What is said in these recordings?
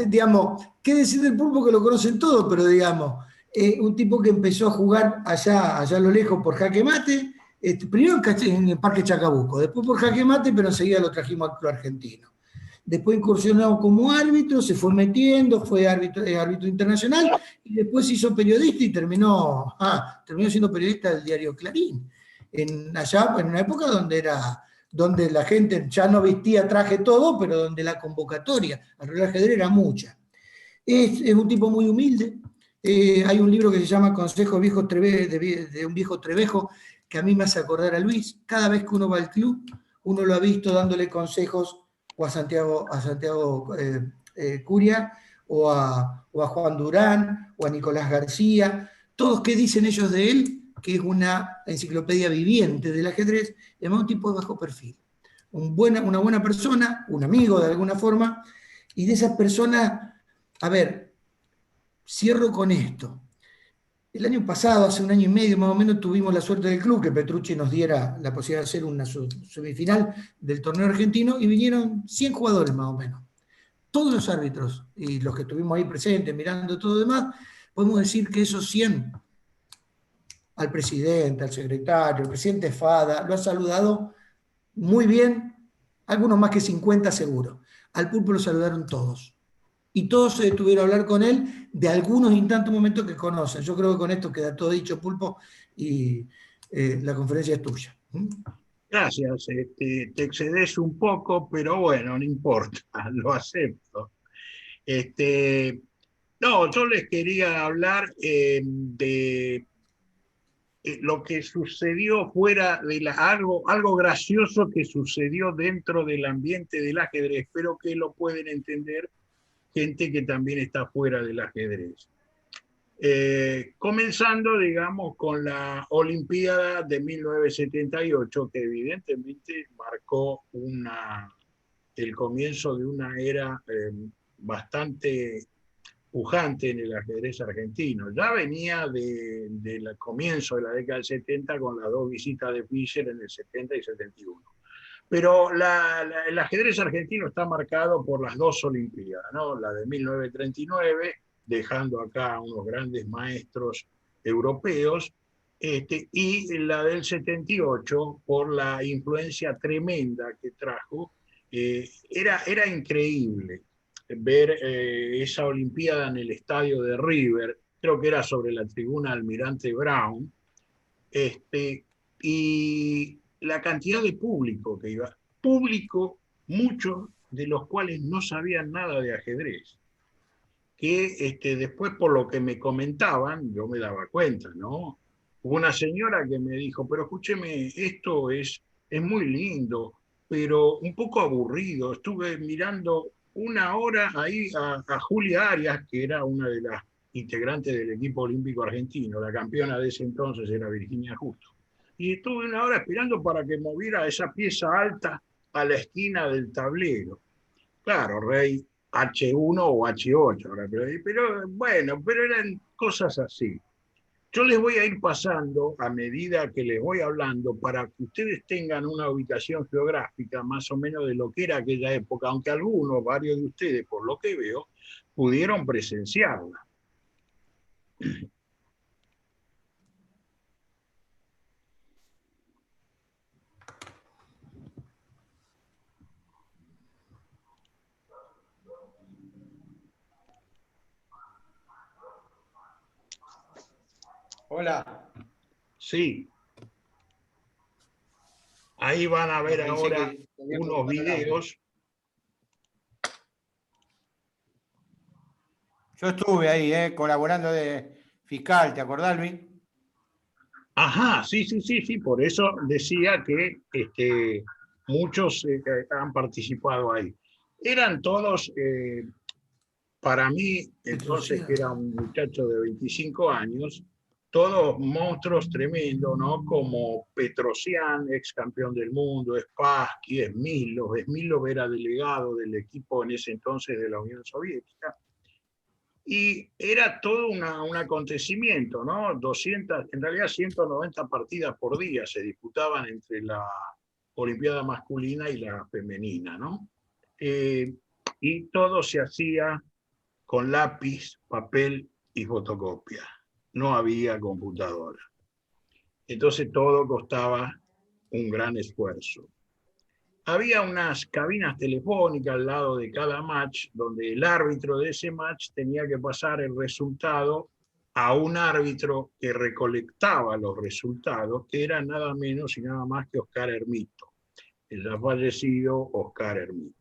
digamos, qué decir del Pulpo que lo conocen todos, pero digamos, un tipo que empezó a jugar allá a lo lejos por jaque mate, primero en el Parque Chacabuco, después por jaque mate, pero enseguida lo trajimos al club argentino. Después incursionó como árbitro, se fue metiendo, fue árbitro internacional, y después se hizo periodista y terminó siendo periodista del diario Clarín. Allá en una época donde la gente ya no vestía traje todo, pero donde la convocatoria al ajedrez era mucha. Es un tipo muy humilde. Hay un libro que se llama Consejos Viejos de un viejo Trevejo, que a mí me hace acordar a Luis. Cada vez que uno va al club, uno lo ha visto dándole consejos o a Santiago Curia, o a Juan Durán, o a Nicolás García. Todos, ¿qué dicen ellos de él? Que es una enciclopedia viviente del ajedrez, y además un tipo de bajo perfil. Una buena persona, un amigo de alguna forma, y de esas personas, a ver, cierro con esto. El año pasado, hace un año y medio más o menos, tuvimos la suerte del club que Petrucci nos diera la posibilidad de hacer una semifinal del torneo argentino y vinieron 100 jugadores más o menos. Todos los árbitros y los que estuvimos ahí presentes mirando todo lo demás, podemos decir que esos 100, al presidente, al secretario, al presidente Fada, lo ha saludado muy bien, algunos más que 50 seguro. Al Pulpo lo saludaron todos. Y todos se detuvieron a hablar con él de algunos instantes, momentos que conocen. Yo creo que con esto queda todo dicho, Pulpo, y la conferencia es tuya. Gracias, te excedes un poco, pero bueno, no importa, lo acepto. No, yo les quería hablar de lo que sucedió fuera de algo gracioso que sucedió dentro del ambiente del ajedrez, pero que lo pueden entender gente que también está fuera del ajedrez. Comenzando, digamos, con la Olimpiada de 1978, que evidentemente marcó el comienzo de una era bastante pujante en el ajedrez argentino. Ya venía del comienzo de la década del 70 con las dos visitas de Fischer en el 70 y 71. Pero el ajedrez argentino está marcado por las dos Olimpiadas, ¿no? La de 1939, dejando acá a unos grandes maestros europeos, y la del 78 por la influencia tremenda que trajo. Era increíble ver esa Olimpiada en el estadio de River, creo que era sobre la tribuna Almirante Brown, y la cantidad de público que iba, público, muchos de los cuales no sabían nada de ajedrez, que después por lo que me comentaban, yo me daba cuenta, ¿no? Hubo una señora que me dijo, pero escúcheme, esto es muy lindo, pero un poco aburrido. Estuve mirando una hora ahí a Julia Arias, que era una de las integrantes del equipo olímpico argentino, la campeona de ese entonces era Virginia Justo. Y estuve una hora esperando para que moviera esa pieza alta a la esquina del tablero. Claro, Rey H1 o H8, pero bueno, pero eran cosas así. Yo les voy a ir pasando a medida que les voy hablando para que ustedes tengan una ubicación geográfica más o menos de lo que era aquella época, aunque algunos, varios de ustedes, por lo que veo, pudieron presenciarla. Hola. Sí. Ahí van a ver ahora unos videos. Yo estuve ahí, colaborando de fiscal, ¿te acordás, Luis? Ajá, sí, por eso decía que muchos han participado ahí. Eran todos, para mí, entonces que era un muchacho de 25 años, todos monstruos tremendos, ¿no? Como Petrosian, ex campeón del mundo, Spassky, Smilov era delegado del equipo en ese entonces de la Unión Soviética. Y era todo un acontecimiento, ¿no? 200, en realidad 190 partidas por día se disputaban entre la Olimpiada masculina y la femenina, ¿no? y todo se hacía con lápiz, papel y fotocopia. No había computadora. Entonces todo costaba un gran esfuerzo. Había unas cabinas telefónicas al lado de cada match, donde el árbitro de ese match tenía que pasar el resultado a un árbitro que recolectaba los resultados, que era nada menos y nada más que Oscar Hermito, el ya fallecido Oscar Hermito.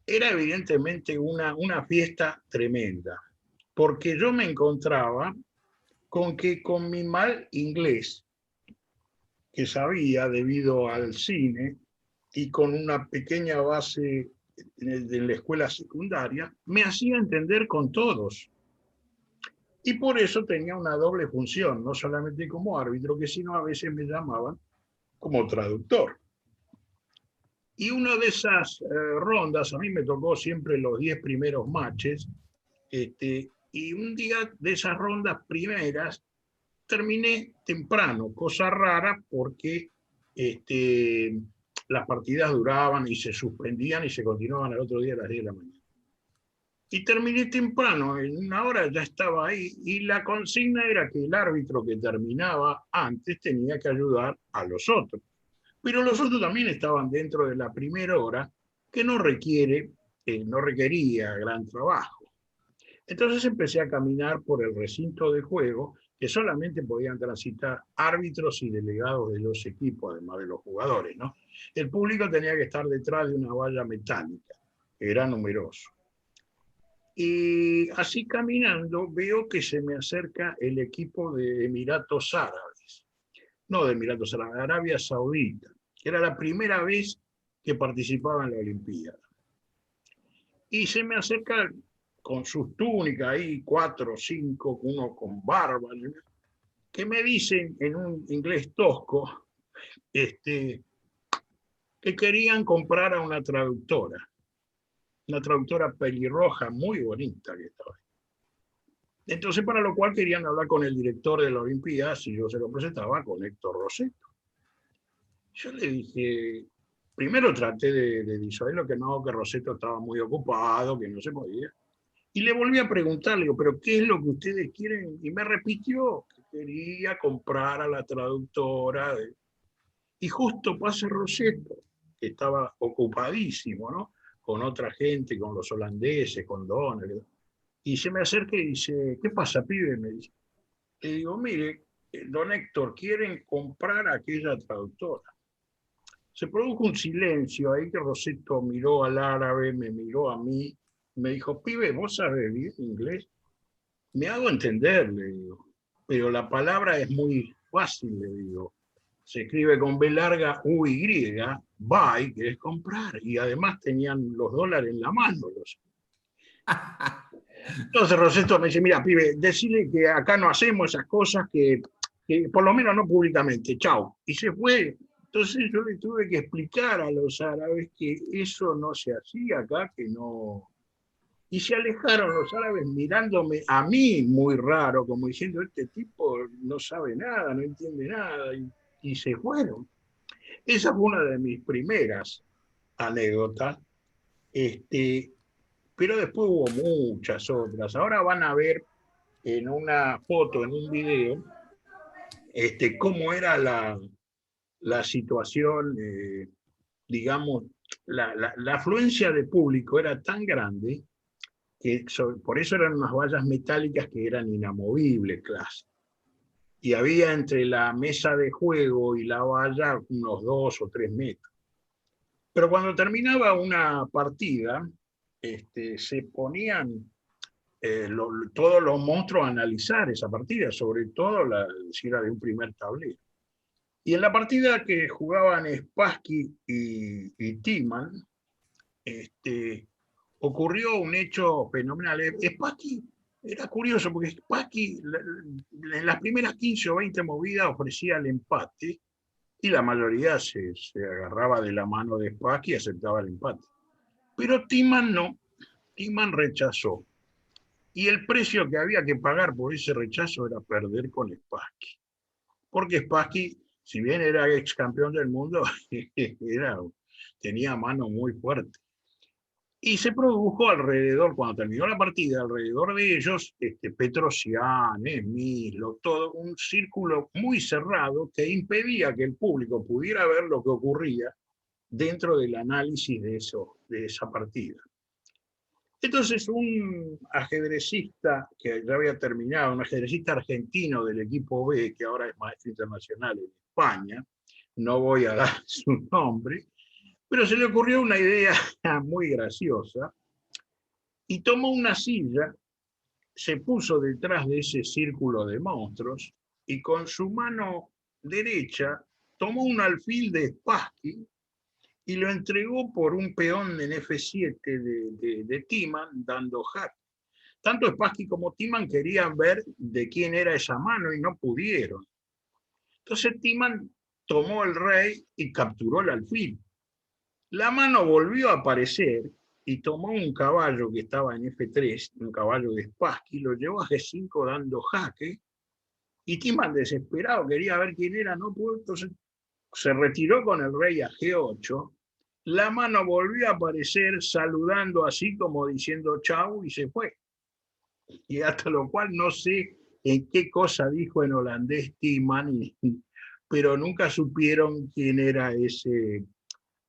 Era evidentemente una fiesta tremenda, porque yo me encontraba con que con mi mal inglés, que sabía debido al cine, y con una pequeña base de la escuela secundaria, me hacía entender con todos. Y por eso tenía una doble función, no solamente como árbitro, que sino a veces me llamaban como traductor. Y una de esas rondas, a mí me tocó siempre los 10 primeros matches, y un día de esas rondas primeras terminé temprano, cosa rara porque las partidas duraban y se suspendían y se continuaban al otro día a las 10 de la mañana. Y terminé temprano, en una hora ya estaba ahí, y la consigna era que el árbitro que terminaba antes tenía que ayudar a los otros. Pero los otros también estaban dentro de la primera hora, que no requería gran trabajo. Entonces empecé a caminar por el recinto de juego, que solamente podían transitar árbitros y delegados de los equipos, además de los jugadores, ¿no? El público tenía que estar detrás de una valla metálica, que era numeroso. Y así caminando veo que se me acerca el equipo de Emiratos Árabes. No de Emiratos Árabes, de Arabia Saudita, que era la primera vez que participaba en la Olimpiada. Y se me acerca con sus túnicas ahí, 4 o 5, uno con barba, que me dicen en un inglés tosco que querían comprar a una traductora pelirroja muy bonita que estaba ahí. Entonces, para lo cual querían hablar con el director de la Olimpiada, si yo se lo presentaba, con Héctor Rossetto. Yo le dije, primero traté de disuadirlo, que no, que Rossetto estaba muy ocupado, que no se podía. Y le volví a preguntar, le digo, ¿pero qué es lo que ustedes quieren? Y me repitió que quería comprar a la traductora. Y justo pasa Rossetto, que estaba ocupadísimo, ¿no? Con otra gente, con los holandeses, con Donald. Y se me acerca y dice, ¿qué pasa, pibe? Me dice. Le digo, mire, don Héctor, quieren comprar a aquella traductora. Se produjo un silencio ahí que Rossetto miró al árabe, me miró a mí, me dijo, pibe, ¿vos sabés bien inglés? Me hago entender, le digo, pero la palabra es muy fácil, le digo. Se escribe con B larga, U-Y, buy, que es comprar, y además tenían los dólares en la mano. Entonces Rossetto me dice, mira, pibe, decirle que acá no hacemos esas cosas, que por lo menos no públicamente, chao. Y se fue. Entonces yo le tuve que explicar a los árabes que eso no se hacía acá, que no. Y se alejaron los árabes mirándome a mí muy raro, como diciendo, este tipo no sabe nada, no entiende nada, y se fueron. Esa fue una de mis primeras anécdotas, pero después hubo muchas otras. Ahora van a ver en una foto, en un video, cómo era la situación, digamos, la afluencia de público era tan grande que por eso eran unas vallas metálicas que eran inamovibles, clase. Y había entre la mesa de juego y la valla unos 2 o 3 metros. Pero cuando terminaba una partida, se ponían todos los monstruos a analizar esa partida, sobre todo si era de un primer tablero. Y en la partida que jugaban Spassky y Timan, ocurrió un hecho fenomenal. Spassky era curioso porque Spassky en las primeras 15 o 20 movidas ofrecía el empate y la mayoría se agarraba de la mano de Spassky y aceptaba el empate. Pero Timan no, Timan rechazó. Y el precio que había que pagar por ese rechazo era perder con Spassky. Porque Spassky, si bien era ex campeón del mundo, era tenía mano muy fuerte. Y se produjo alrededor, cuando terminó la partida, alrededor de ellos, Petrosian, Smith, todo un círculo muy cerrado que impedía que el público pudiera ver lo que ocurría dentro del análisis de esa partida. Entonces un ajedrecista que ya había terminado, un ajedrecista argentino del equipo B, que ahora es maestro internacional en España, no voy a dar su nombre, pero se le ocurrió una idea muy graciosa y tomó una silla, se puso detrás de ese círculo de monstruos y con su mano derecha tomó un alfil de Spassky y lo entregó por un peón en F7 de Timan, dando jaque. Tanto Spassky como Timan querían ver de quién era esa mano y no pudieron. Entonces Timan tomó el rey y capturó el alfil. La mano volvió a aparecer y tomó un caballo que estaba en F3, un caballo de Spassky, lo llevó a G5 dando jaque, y Timan, desesperado, quería ver quién era, no pudo, entonces se retiró con el rey a G8, la mano volvió a aparecer saludando así como diciendo chau y se fue. Y hasta lo cual no sé en qué cosa dijo en holandés Timan, pero nunca supieron quién era ese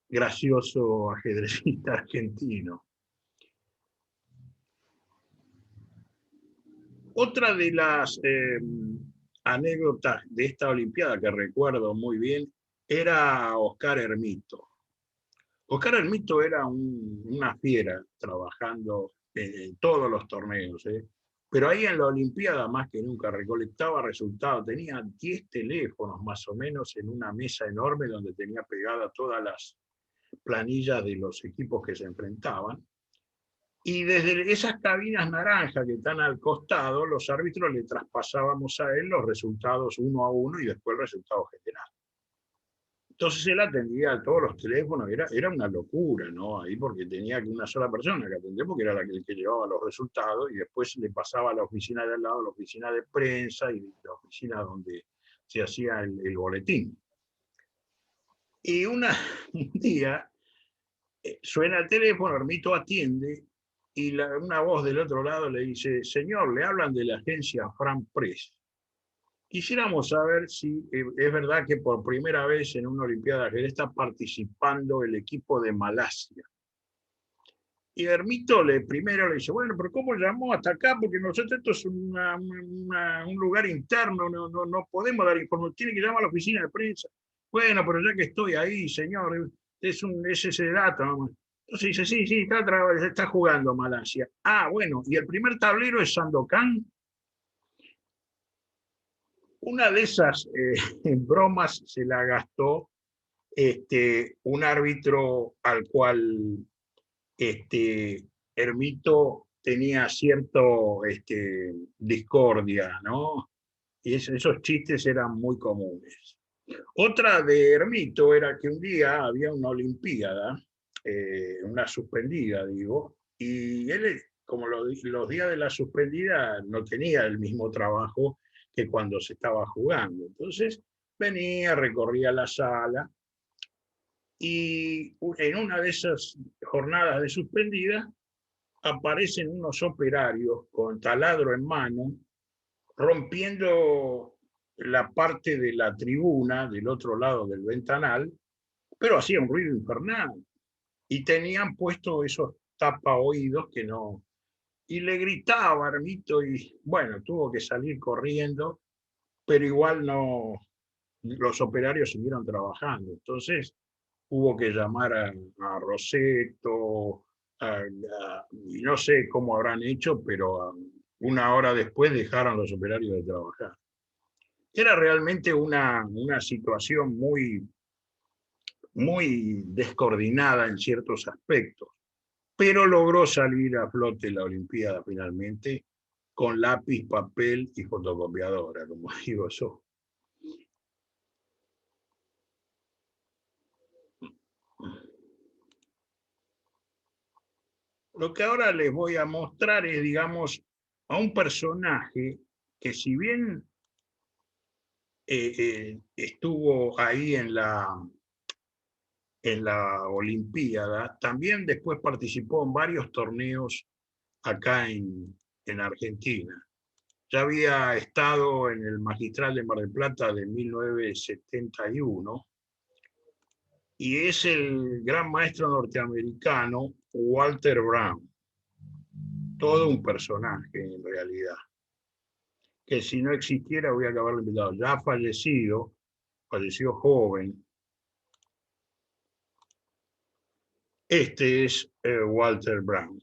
gracioso ajedrecista argentino. Otra de las anécdotas de esta Olimpiada que recuerdo muy bien era Oscar Hermito. Oscar Hermito era una fiera trabajando en todos los torneos, pero ahí en la Olimpiada más que nunca recolectaba resultados. Tenía 10 teléfonos más o menos en una mesa enorme donde tenía pegadas todas las planillas de los equipos que se enfrentaban. Y desde esas cabinas naranjas que están al costado, los árbitros le traspasábamos a él los resultados uno a uno y después el resultado general. Entonces él atendía a todos los teléfonos, era una locura, ¿no? Ahí porque tenía que una sola persona que atendía porque era el que llevaba los resultados y después le pasaba a la oficina de al lado, la oficina de prensa y la oficina donde se hacía el boletín. Y un día suena el teléfono, Hermito atiende y una voz del otro lado le dice, señor, le hablan de la agencia Fran Press. Quisiéramos saber si es verdad que por primera vez en una Olimpiada de ajedrez está participando el equipo de Malasia. Y Hermito primero le dice, bueno, pero ¿cómo llamó hasta acá? Porque nosotros esto es un lugar interno, no podemos dar información, tiene que llamar a la oficina de prensa. Bueno, pero ya que estoy ahí, señor, es ese dato. Entonces dice, sí, está jugando Malasia. Ah, bueno, y el primer tablero es Sandokan. Una de esas bromas se la gastó un árbitro al cual Hermito tenía cierto discordia, ¿no? Y esos chistes eran muy comunes. Otra de Hermito era que un día había una olimpiada, una suspendida, digo, y él, como los días de la suspendida, no tenía el mismo trabajo que cuando se estaba jugando. Entonces venía, recorría la sala, y en una de esas jornadas de suspendida aparecen unos operarios con taladro en mano, rompiendo la parte de la tribuna del otro lado del ventanal, pero hacía un ruido infernal. Y tenían puesto esos tapaoídos que no... Y le gritaba a Hermito y, bueno, tuvo que salir corriendo, pero igual no... Los operarios siguieron trabajando. Entonces hubo que llamar a Rosetto, y no sé cómo habrán hecho, pero una hora después dejaron los operarios de trabajar. Era realmente una situación muy descoordinada en ciertos aspectos, pero logró salir a flote la Olimpiada finalmente con lápiz, papel y fotocopiadora, como digo yo. Lo que ahora les voy a mostrar es, digamos, a un personaje que si bien estuvo ahí en la Olimpiada. También después participó en varios torneos acá en Argentina. Ya había estado en el Magistral de Mar del Plata de 1971 y es el gran maestro norteamericano Walter Brown. Todo un personaje en realidad, que si no existiera voy a acabarlo invitado. Ya falleció joven. Este es Walter Brown.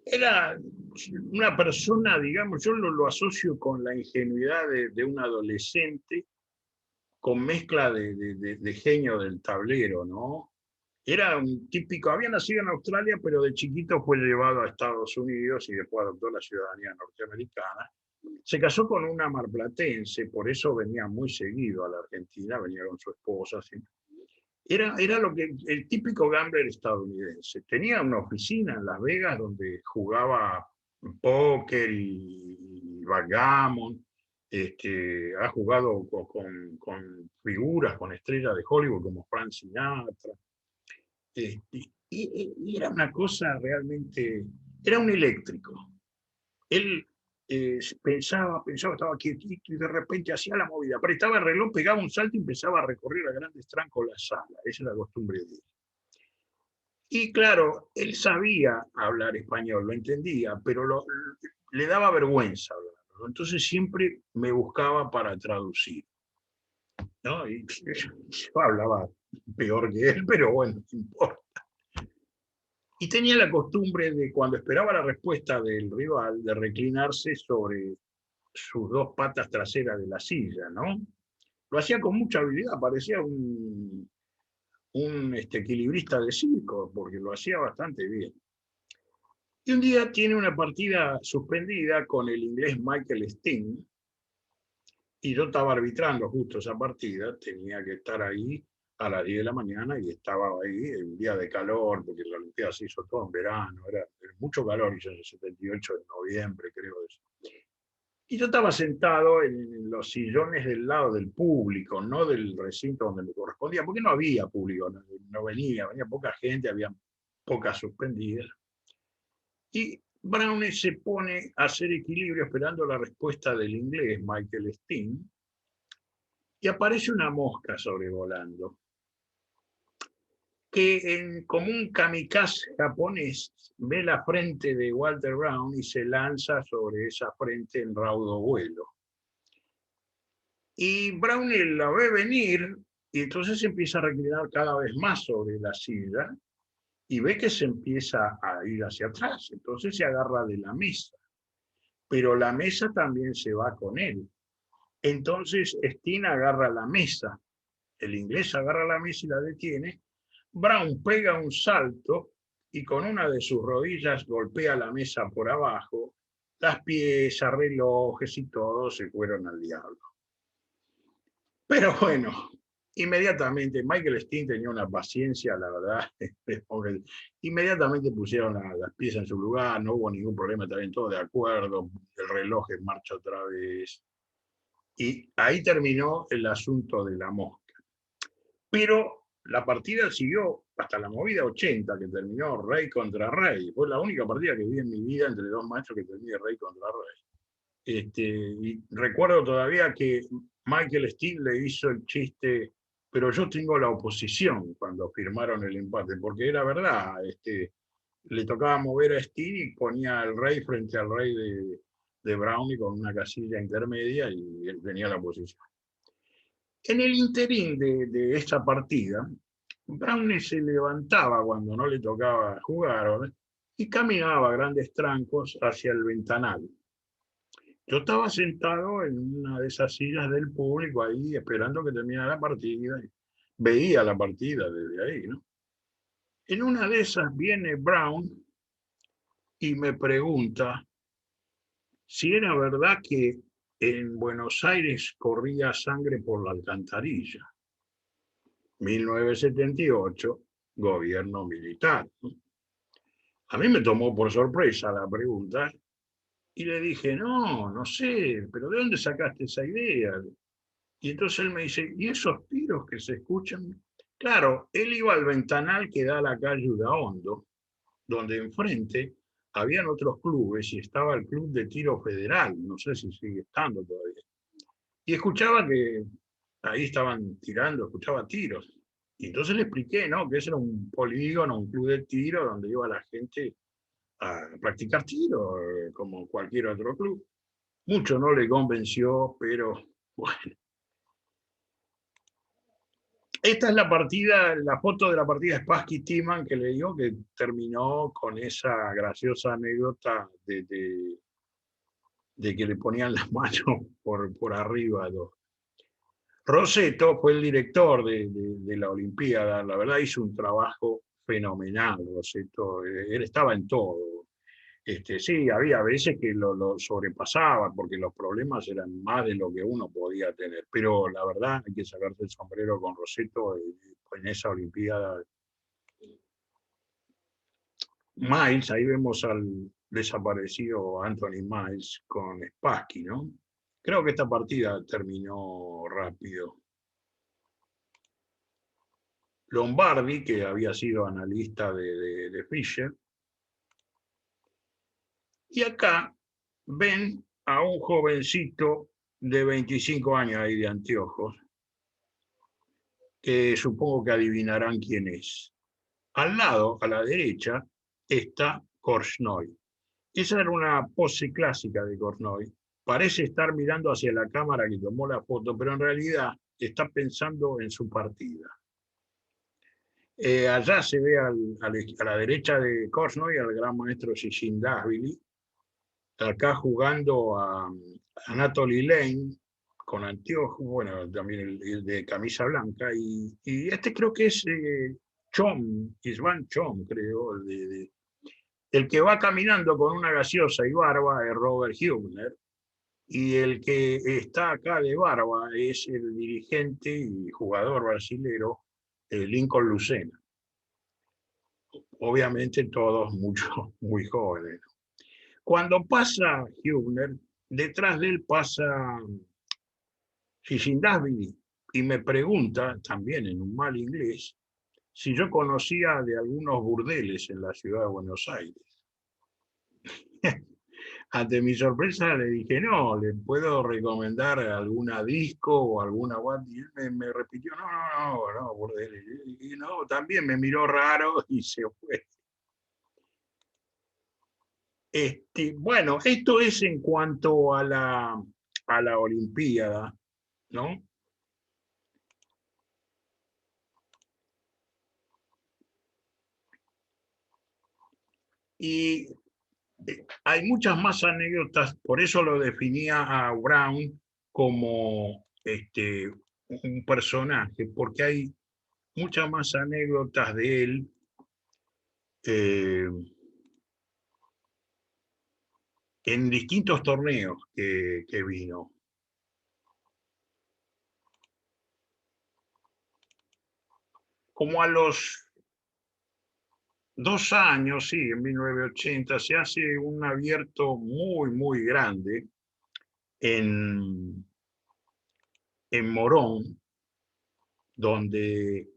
Era una persona, digamos, yo lo asocio con la ingenuidad de un adolescente con mezcla de genio del tablero, ¿no? Era un típico, había nacido en Australia, pero de chiquito fue llevado a Estados Unidos y después adoptó la ciudadanía norteamericana. Se casó con una marplatense, por eso venía muy seguido a la Argentina, venía con su esposa. ¿Sí? Era lo que el típico gambler estadounidense. Tenía una oficina en Las Vegas donde jugaba póker y backgammon. Ha jugado con figuras, con estrellas de Hollywood como Frank Sinatra. Y era una cosa realmente, era un eléctrico. Él pensaba, estaba quietito y de repente hacía la movida, apretaba el reloj, pegaba un salto y empezaba a recorrer a grandes trancos la sala. Esa es la costumbre de él. Y claro, él sabía hablar español, lo entendía, pero le daba vergüenza hablarlo. Entonces siempre me buscaba para traducir, ¿no? Y yo hablaba peor que él, pero bueno, no importa. Y tenía la costumbre de, cuando esperaba la respuesta del rival, de reclinarse sobre sus dos patas traseras de la silla, ¿no? Lo hacía con mucha habilidad, parecía un equilibrista de circo, porque lo hacía bastante bien. Y un día tiene una partida suspendida con el inglés Michael Sting, y yo estaba arbitrando justo esa partida, tenía que estar ahí a las 10 de la mañana y estaba ahí en un día de calor, porque la Olimpiada se hizo todo en verano, era mucho calor, hizo en el 78 de noviembre, creo eso. Y yo estaba sentado en los sillones del lado del público, no del recinto donde me correspondía, porque no había público, no venía poca gente, había pocas suspendidas. Y Browne se pone a hacer equilibrio esperando la respuesta del inglés, Michael Sting, y aparece una mosca sobrevolando, que como un kamikaze japonés ve la frente de Walter Brown y se lanza sobre esa frente en raudo vuelo. Y Browne la ve venir y entonces se empieza a reclinar cada vez más sobre la silla y ve que se empieza a ir hacia atrás. Entonces se agarra de la mesa, pero la mesa también se va con él. Entonces Sting agarra la mesa, el inglés agarra la mesa y la detiene. Brown pega un salto y con una de sus rodillas golpea la mesa por abajo. Las piezas, relojes y todo se fueron al diablo. Pero bueno, inmediatamente Michael Sting tenía una paciencia, la verdad, porque inmediatamente pusieron las piezas en su lugar, no hubo ningún problema, estaban todos de acuerdo, el reloj en marcha otra vez. Y ahí terminó el asunto de la mosca. Pero la partida siguió hasta la movida 80, que terminó Rey contra Rey. Fue la única partida que vi en mi vida entre dos maestros que terminé Rey contra Rey. Y recuerdo todavía que Michael Sting le hizo el chiste, pero yo tengo la oposición cuando firmaron el empate, porque era verdad, le tocaba mover a Sting y ponía al rey frente al rey de Brownie con una casilla intermedia y él tenía la oposición. En el interín de esta partida, Brownie se levantaba cuando no le tocaba jugar y caminaba a grandes trancos hacia el ventanal. Yo estaba sentado en una de esas sillas del público ahí esperando que terminara la partida. Veía la partida desde ahí, ¿no? En una de esas viene Brown y me pregunta si era verdad que en Buenos Aires corría sangre por la alcantarilla. 1978, gobierno militar. A mí me tomó por sorpresa la pregunta y le dije, no sé, pero ¿de dónde sacaste esa idea? Y entonces él me dice, ¿y esos tiros que se escuchan? Claro, él iba al ventanal que da a la calle Udaondo, donde enfrente habían otros clubes y estaba el Club de Tiro Federal, no sé si sigue estando todavía. Y escuchaba que ahí estaban tirando, escuchaba tiros. Y entonces le expliqué, ¿no? Que ese era un polígono, un club de tiro donde iba la gente a practicar tiro, como cualquier otro club. Mucho no le convenció, pero bueno. Esta es la partida, la foto de la partida Spassky Timan que le digo que terminó con esa graciosa anécdota de que le ponían las manos por arriba. Rosetto fue el director de la Olimpiada, la verdad hizo un trabajo fenomenal, Rosetto, él estaba en todo. Sí, había veces que lo sobrepasaba porque los problemas eran más de lo que uno podía tener, pero la verdad hay que sacarse el sombrero con Rosetto en esa Olimpiada. Miles, ahí vemos al desaparecido Anthony Miles con Spassky, ¿no? Creo que esta partida terminó rápido. Lombardi, que había sido analista de Fischer. Y acá ven a un jovencito de 25 años ahí de anteojos, que supongo que adivinarán quién es. Al lado, a la derecha, está Korchnoi. Esa era una pose clásica de Korchnoi. Parece estar mirando hacia la cámara que tomó la foto, pero en realidad está pensando en su partida. Allá se ve a la derecha de Korchnoi al gran maestro Shishindashvili, acá jugando a Anatoly Lane con anteojos, bueno, también el de camisa blanca, y este creo que es Chom, Isvan Chom, creo, el que va caminando con una gaseosa y barba es Robert Hübner, y el que está acá de barba es el dirigente y jugador brasilero Lincoln Lucena. Obviamente todos muy jóvenes. Cuando pasa Hübner, detrás de él pasa Shishindashvili y me pregunta, también en un mal inglés, si yo conocía de algunos burdeles en la ciudad de Buenos Aires. Ante mi sorpresa le dije, no, le puedo recomendar alguna disco o alguna guay. Y él me repitió, no, burdeles. Y no, también me miró raro y se fue. Bueno, esto es en cuanto a la Olimpiada, ¿no? Y hay muchas más anécdotas, por eso lo definía a Brown como un personaje, porque hay muchas más anécdotas de él en distintos torneos que vino. Como a los 2 años, sí, en 1980, se hace un abierto muy grande en Morón, donde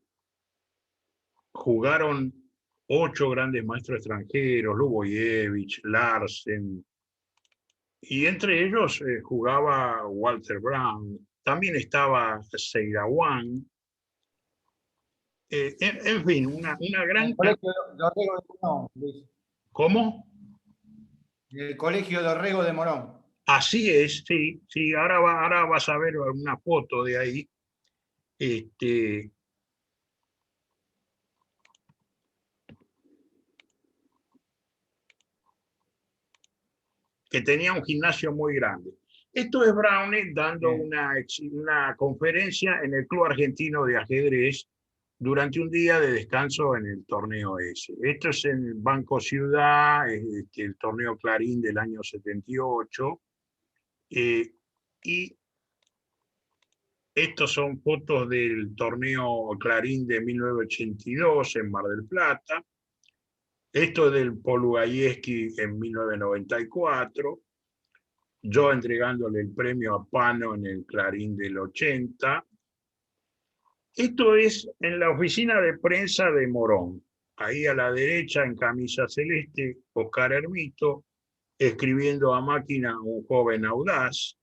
jugaron 8 grandes maestros extranjeros, Luboyevich, Larsen, y entre ellos jugaba Walter Brown, también estaba Seirawan, en fin, una gran... El Colegio Dorrego de Morón, Luis. ¿Cómo? El Colegio Dorrego de Morón. Así es, sí, ahora vas a ver una foto de ahí. Que tenía un gimnasio muy grande. Esto es Browne dando una conferencia en el Club Argentino de Ajedrez durante un día de descanso en el torneo ese. Esto es en el Banco Ciudad, el torneo Clarín del año 78, y estos son fotos del torneo Clarín de 1982 en Mar del Plata. Esto es del Polugayevsky en 1994. yo entregándole el premio a Pano en el Clarín del 80. Esto es en la oficina de prensa de Morón. Ahí a la derecha, en camisa celeste, Oscar Hermito, escribiendo a máquina un joven audaz.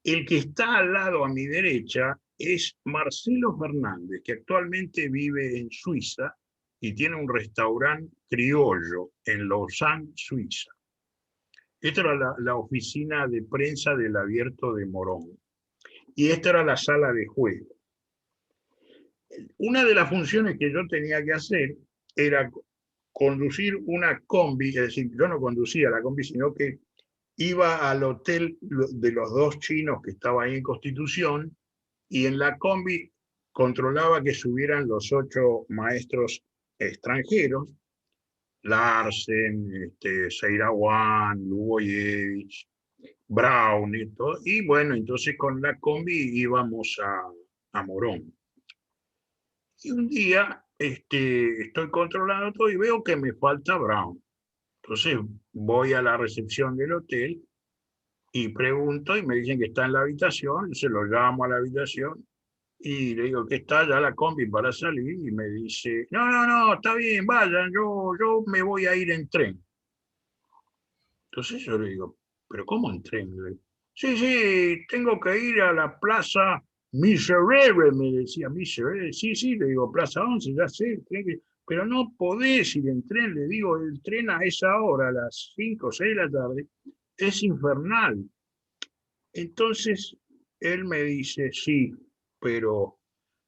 El que está al lado a mi derecha es Marcelo Fernández, que actualmente vive en Suiza y tiene un restaurante criollo en Lausanne, Suiza. Esta era la oficina de prensa del Abierto de Morón. Y esta era la sala de juego. Una de las funciones que yo tenía que hacer era conducir una combi, es decir, yo no conducía la combi, sino que iba al hotel de los dos chinos que estaba ahí en Constitución, y en la combi controlaba que subieran los 8 maestros extranjeros, Larsen, Seirawan, Lugoyevich, Brown y todo. Y bueno, entonces con la combi íbamos a Morón. Y un día estoy controlando todo y veo que me falta Brown. Entonces voy a la recepción del hotel y pregunto y me dicen que está en la habitación. Se lo llamo a la habitación y le digo que está ya la combi para salir y me dice, no, está bien, vayan, yo me voy a ir en tren. Entonces yo le digo, ¿pero cómo en tren? Sí, tengo que ir a la plaza Miserere, me decía, Miserere. Sí, le digo, Plaza 11, ya sé, pero no podés ir en tren, le digo, el tren a esa hora, a las 5 o 6 de la tarde, es infernal. Entonces él me dice, sí, pero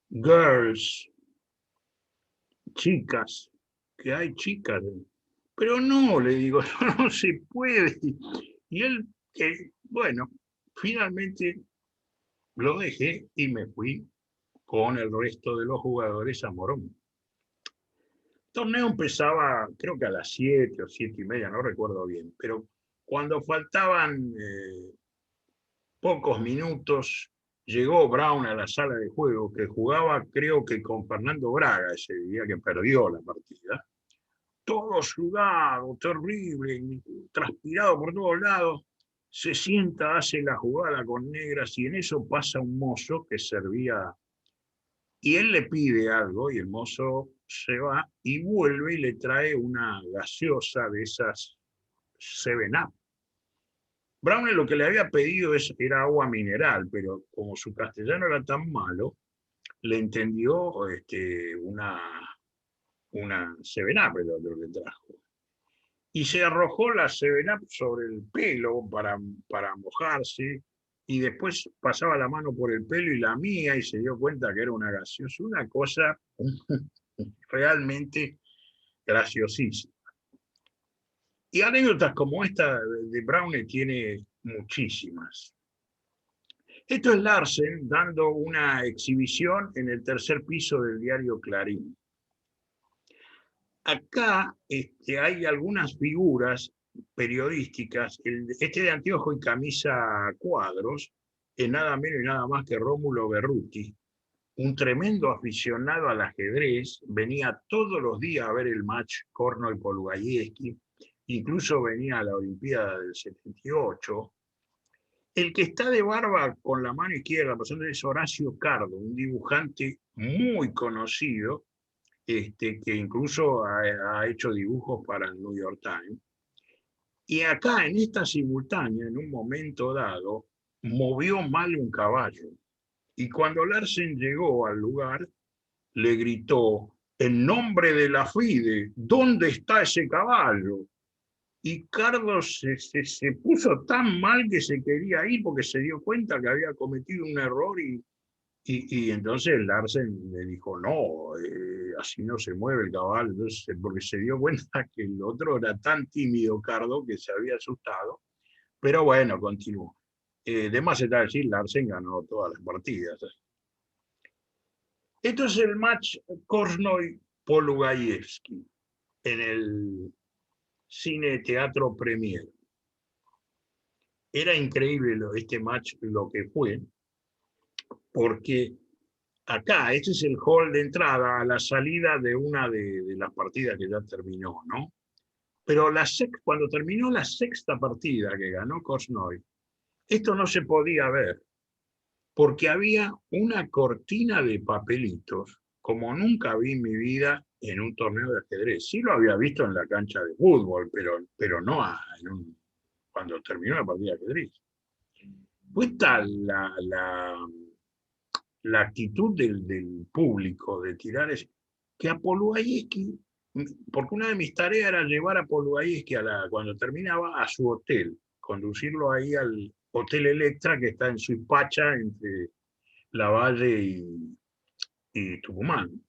girls, chicas, que hay chicas. Pero no, le digo, no se puede. Y él, bueno, finalmente lo dejé y me fui con el resto de los jugadores a Morón. El torneo empezaba, creo que a las 7 o 7:30, no recuerdo bien, pero cuando faltaban pocos minutos, llegó Brown a la sala de juego, que jugaba creo que con Fernando Braga ese día, que perdió la partida. Todo sudado, terrible, transpirado por todos lados. Se sienta, hace la jugada con negras y en eso pasa un mozo que servía y él le pide algo y el mozo se va y vuelve y le trae una gaseosa de esas 7-Up. Brown lo que le había pedido era agua mineral, pero como su castellano era tan malo, le entendió una 7-Up lo que trajo. Y se arrojó la 7-Up sobre el pelo para mojarse, y después pasaba la mano por el pelo y la mía, y se dio cuenta que era una gaseosa, una cosa realmente graciosísima. Y anécdotas como esta de Brown tiene muchísimas. Esto es Larsen dando una exhibición en el tercer piso del diario Clarín. Acá hay algunas figuras periodísticas. Este de anteojo y camisa a cuadros es nada menos y nada más que Rómulo Berruti, un tremendo aficionado al ajedrez. Venía todos los días a ver el match Kornoy-Polugayevsky, incluso venía a la Olimpiada del 78. El que está de barba con la mano izquierda pasando es Horacio Cardo, un dibujante muy conocido, que incluso ha hecho dibujos para el New York Times. Y acá, en esta simultánea, en un momento dado, movió mal un caballo. Y cuando Larsen llegó al lugar, le gritó, en nombre de la FIDE, ¿dónde está ese caballo? Y Carlos se puso tan mal que se quería ir porque se dio cuenta que había cometido un error y entonces Larsen le dijo, no, así no se mueve el caballo. Entonces, porque se dio cuenta que el otro era tan tímido, Cardo, que se había asustado. Pero bueno, continuó. De más está decir, Larsen ganó todas las partidas. Esto es el match Kornoy-Polugayevsky en el Cine Teatro Premier. Era increíble este match lo que fue, porque acá, este es el hall de entrada a la salida de una de las partidas que ya terminó, ¿no? Pero cuando terminó la sexta partida que ganó Kornoy, Esto no se podía ver, porque había una cortina de papelitos, como nunca vi en mi vida en un torneo de ajedrez. Sí lo había visto en la cancha de fútbol, pero no cuando terminó la partida de ajedrez. Fue tal la actitud del público de tirar que a Polubayski, porque una de mis tareas era llevar a Polubayski cuando terminaba a su hotel, conducirlo ahí al Hotel Electra que está en Suipacha, entre Lavalle y Tucumán.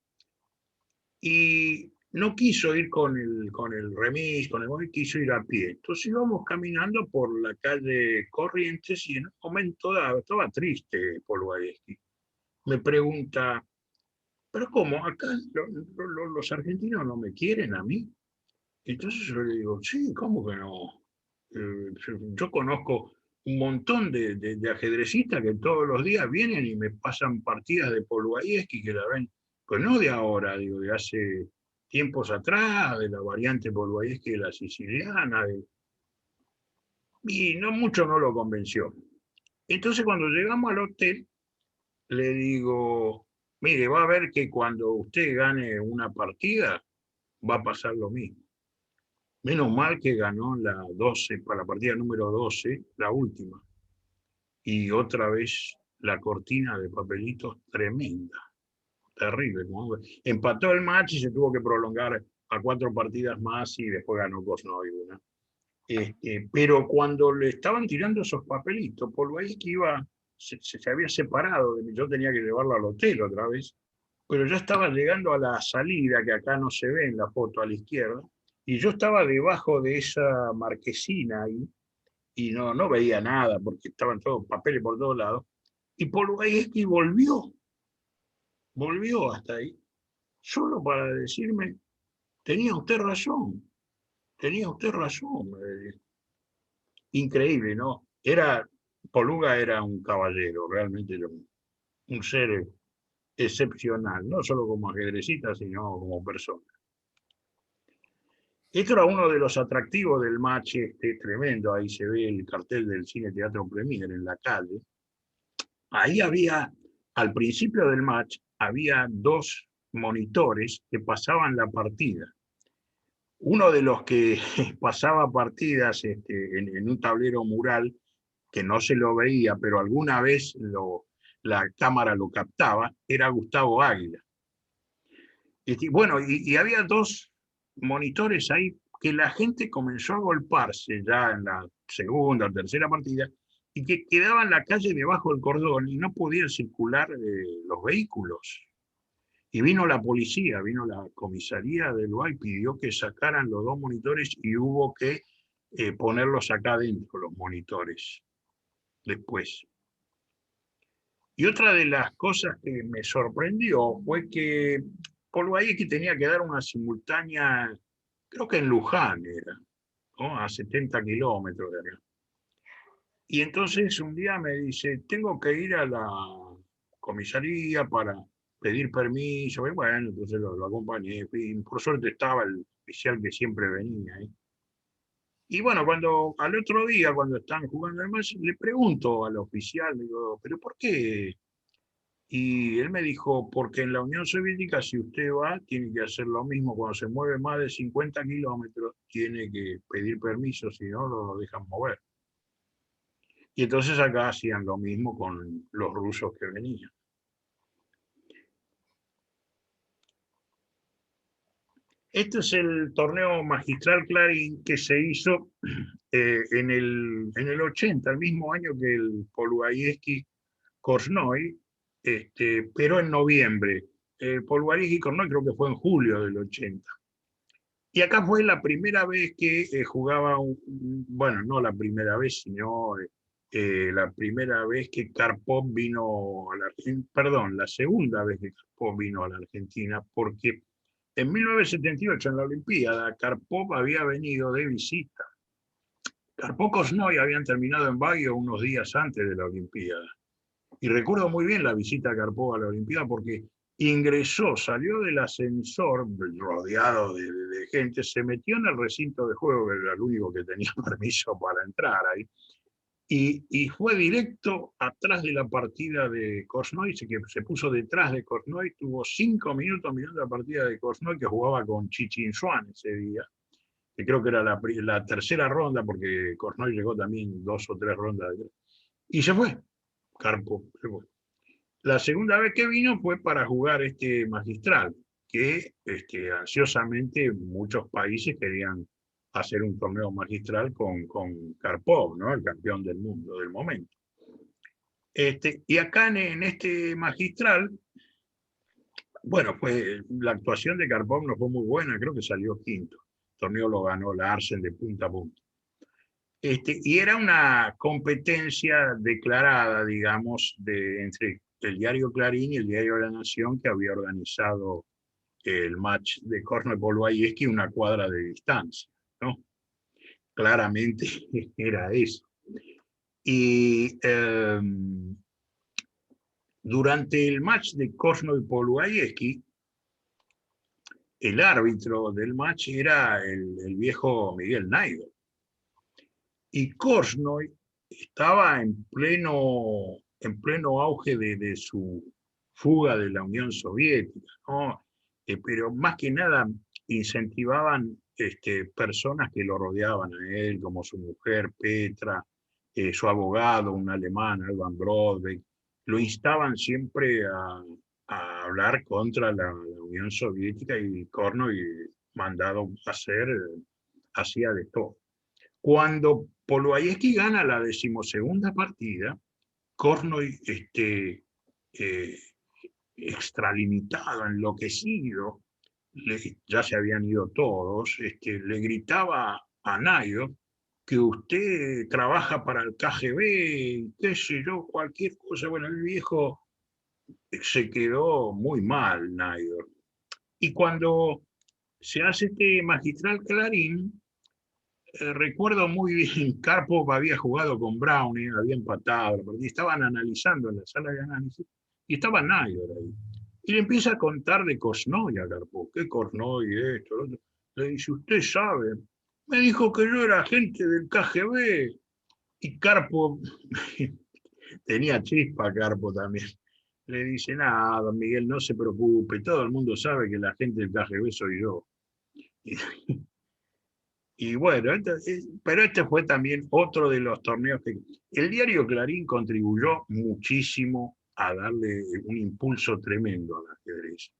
Y no quiso ir con el remis, con el móvil, quiso ir a pie. Entonces íbamos caminando por la calle Corrientes y en un momento dado, estaba triste Polubayski. Me pregunta, pero ¿cómo? Acá los argentinos no me quieren a mí. Entonces yo le digo, sí, ¿cómo que no? Yo conozco un montón de ajedrecistas que todos los días vienen y me pasan partidas de Polubayski que la ven, pues no de ahora, digo, de hace tiempos atrás, de la variante Polubayski de la siciliana, y no mucho no lo convenció. Entonces cuando llegamos al hotel, le digo, mire, va a ver que cuando usted gane una partida, va a pasar lo mismo. Menos mal que ganó la 12, para la partida número 12, la última. Y otra vez la cortina de papelitos tremenda, terrible. ¿No? Empató el match y se tuvo que prolongar a 4 partidas más y después ganó Cosnoy. ¿No? Pero cuando le estaban tirando esos papelitos, Polubayski se había separado de mí. Yo tenía que llevarlo al hotel otra vez, pero ya estaba llegando a la salida, que acá no se ve en la foto a la izquierda, y yo estaba debajo de esa marquesina ahí, y no veía nada, porque estaban todos papeles por todos lados, y Polubayski volvió hasta ahí, solo para decirme, tenía usted razón. Increíble, ¿no? Poluga era un caballero, realmente era un ser excepcional, no solo como ajedrecista, sino como persona. Esto era uno de los atractivos del match tremendo. Ahí se ve el cartel del Cine Teatro Premier en la calle. Ahí al principio del match, había 2 monitores que pasaban la partida. Uno de los que pasaba partidas en un tablero mural, que no se lo veía, pero alguna vez la cámara lo captaba, era Gustavo Águila. Bueno, y había 2 monitores ahí que la gente comenzó a golparse ya en la segunda o tercera partida y que quedaban en la calle debajo del cordón y no podían circular los vehículos. Y vino la policía, vino la comisaría del UAI, pidió que sacaran los 2 monitores y hubo que ponerlos acá adentro, los monitores, después. Y otra de las cosas que me sorprendió fue que Polubayski tenía que dar una simultánea, creo que en Luján era, ¿no? A 70 kilómetros de acá. Y entonces un día me dice, tengo que ir a la comisaría para pedir permiso. Y bueno, entonces lo acompañé. Y por suerte estaba el oficial que siempre venía ahí. Y bueno, al otro día, cuando están jugando el match, le pregunto al oficial, digo, ¿pero por qué? Y él me dijo, porque en la Unión Soviética, si usted va, tiene que hacer lo mismo. Cuando se mueve más de 50 kilómetros, tiene que pedir permiso, si no, lo dejan mover. Y entonces acá hacían lo mismo con los rusos que venían. Este es el torneo magistral Clarín que se hizo en el 80, el mismo año que el Polubayski-Korchnoi, pero en noviembre. El Polubayski-Korchnoi creo que fue en julio del 80. Y acá fue la primera vez que jugaba, bueno, no la primera vez, sino la primera vez que Karpov vino a la Argentina, perdón, la segunda vez que Karpov vino a la Argentina, porque en 1978, en la Olimpiada, Karpov había venido de visita. Karpov-Korchnoi habían terminado en Baguio unos días antes de la Olimpiada. Y recuerdo muy bien la visita a Karpov a la Olimpiada porque ingresó, salió del ascensor rodeado de gente, se metió en el recinto de juego, que era el único que tenía permiso para entrar ahí, y fue directo atrás de la partida de Korchnoi, que se puso detrás de Korchnoi, tuvo 5 minutos mirando la partida de Korchnoi, que jugaba con Chichinchuan ese día, que creo que era la tercera ronda, porque Korchnoi llegó también 2 o 3 rondas. Y se fue, Karpov se fue. La segunda vez que vino fue para jugar este magistral, que ansiosamente muchos países querían hacer un torneo magistral con Karpov, ¿no? El campeón del mundo del momento. Y acá en este magistral, bueno, pues la actuación de Karpov no fue muy buena, creo que salió quinto. El torneo lo ganó Larsen de punta a punta. Y era una competencia declarada, digamos, entre el diario Clarín y el diario La Nación, que había organizado el match de Korchnoi-Polubayevsky una cuadra de distancia, ¿no? Claramente era eso. Y durante el match de Korchnoi-Polubayevsky, el árbitro del match era el viejo Miguel Naidoo. Y Korchnoi estaba en pleno auge de su fuga de la Unión Soviética, ¿no? Pero más que nada incentivaban personas que lo rodeaban a él, como su mujer Petra, su abogado, un alemán, Alban Brodbeck, lo instaban siempre a hablar contra la Unión Soviética, y Korchnoi, mandado a hacer, hacía de todo. Cuando Polubayevsky gana la 12ª partida, Korchnoi, extralimitado, enloquecido, ya se habían ido todos, le gritaba a Naidoo que usted trabaja para el KGB, qué sé yo, cualquier cosa. Bueno, el viejo se quedó muy mal, Naidoo. Y cuando se hace este magistral Clarín, recuerdo muy bien, Karpov había jugado con Browning, había empatado, y estaban analizando en la sala de análisis, y estaba Naidoo ahí. Y le empieza a contar de Korchnoi a Karpov, qué Korchnoi, esto, lo otro. Le dice, usted sabe, me dijo que yo era agente del KGB, y Karpov, tenía chispa Karpov también, le dice, nada, don Miguel, no se preocupe, todo el mundo sabe que el agente del KGB soy yo. Y bueno, pero este fue también otro de los torneos que el diario Clarín contribuyó muchísimo a darle un impulso tremendo al ajedrez.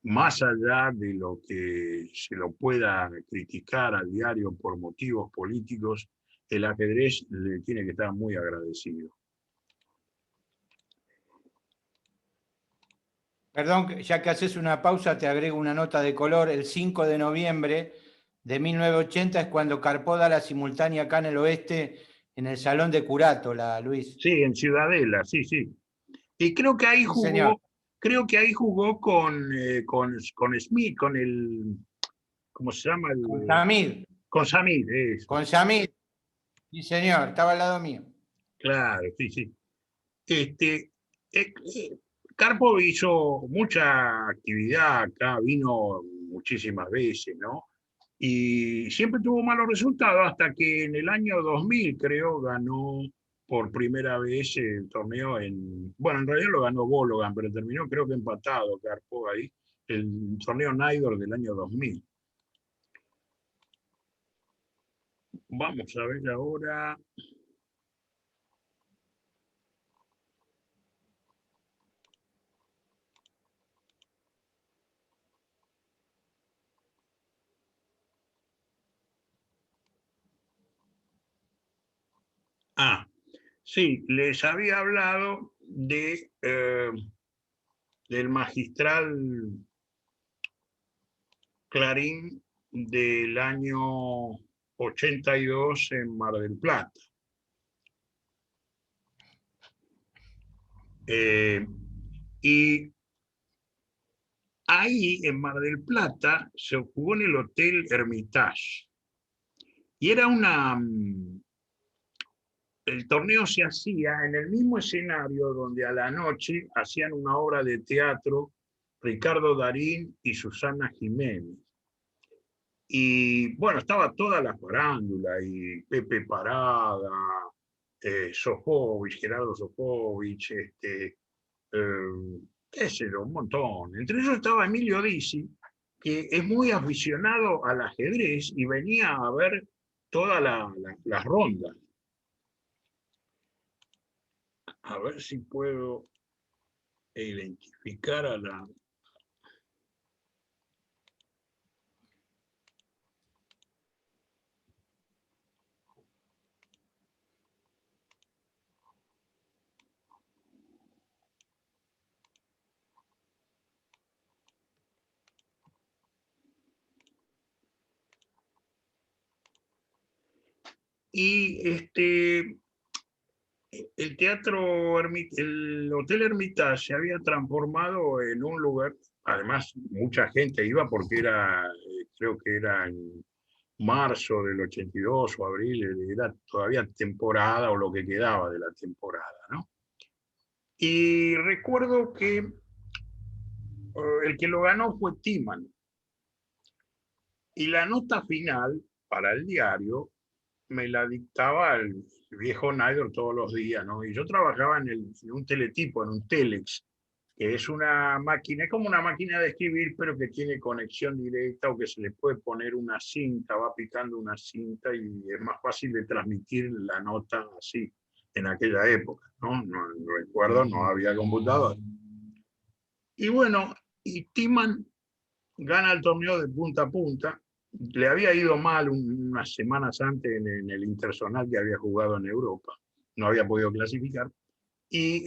Más allá de lo que se lo pueda criticar al diario por motivos políticos, el ajedrez le tiene que estar muy agradecido. Perdón, ya que haces una pausa, te agrego una nota de color. El 5 de noviembre de 1980 es cuando Karpov da la simultánea acá en el oeste, en el Salón de Curátola, Luis. Sí, en Ciudadela, sí, sí. Y creo que ahí Sí, señor. jugó con Smith, con el, ¿cómo se llama? Con Samir. Con Samir, eso. Con Samir. Sí, señor, estaba al lado mío. Claro, sí, sí. Karpov hizo mucha actividad acá, vino muchísimas veces, ¿no? Y siempre tuvo malos resultados hasta que en el año 2000, creo, ganó por primera vez el torneo bueno, en realidad lo ganó Bologan, pero terminó creo que empatado Karpov ahí, el torneo Naidoo del año 2000. Vamos a ver ahora. Ah, sí, les había hablado del magistral Clarín del año 82 en Mar del Plata. Y ahí en Mar del Plata se jugó en el Hotel Hermitage. Y era el torneo se hacía en el mismo escenario donde a la noche hacían una obra de teatro Ricardo Darín y Susana Jiménez. Y bueno, estaba toda la farándula, y Pepe Parada, Sofovich, Gerardo Sofovich, qué sé yo, un montón. Entre ellos estaba Emilio Dizzi, que es muy aficionado al ajedrez y venía a ver todas las rondas. A ver si puedo identificar a la... Y el Hotel Hermitage se había transformado en un lugar, además mucha gente iba porque era, creo que era en marzo del 82 o abril, era todavía temporada o lo que quedaba de la temporada, ¿no? Y recuerdo que el que lo ganó fue Timan. Y la nota final para el diario me la dictaba el viejo Naidor todos los días, ¿no? Y yo trabajaba en un teletipo, en un telex, que es una máquina, es como una máquina de escribir, pero que tiene conexión directa o que se le puede poner una cinta, va picando una cinta y es más fácil de transmitir la nota así, en aquella época, ¿no? No recuerdo, no había computador. Y bueno, y Timan gana el torneo de punta a punta. Le había ido mal unas semanas antes en el interzonal que había jugado en Europa. No había podido clasificar. Y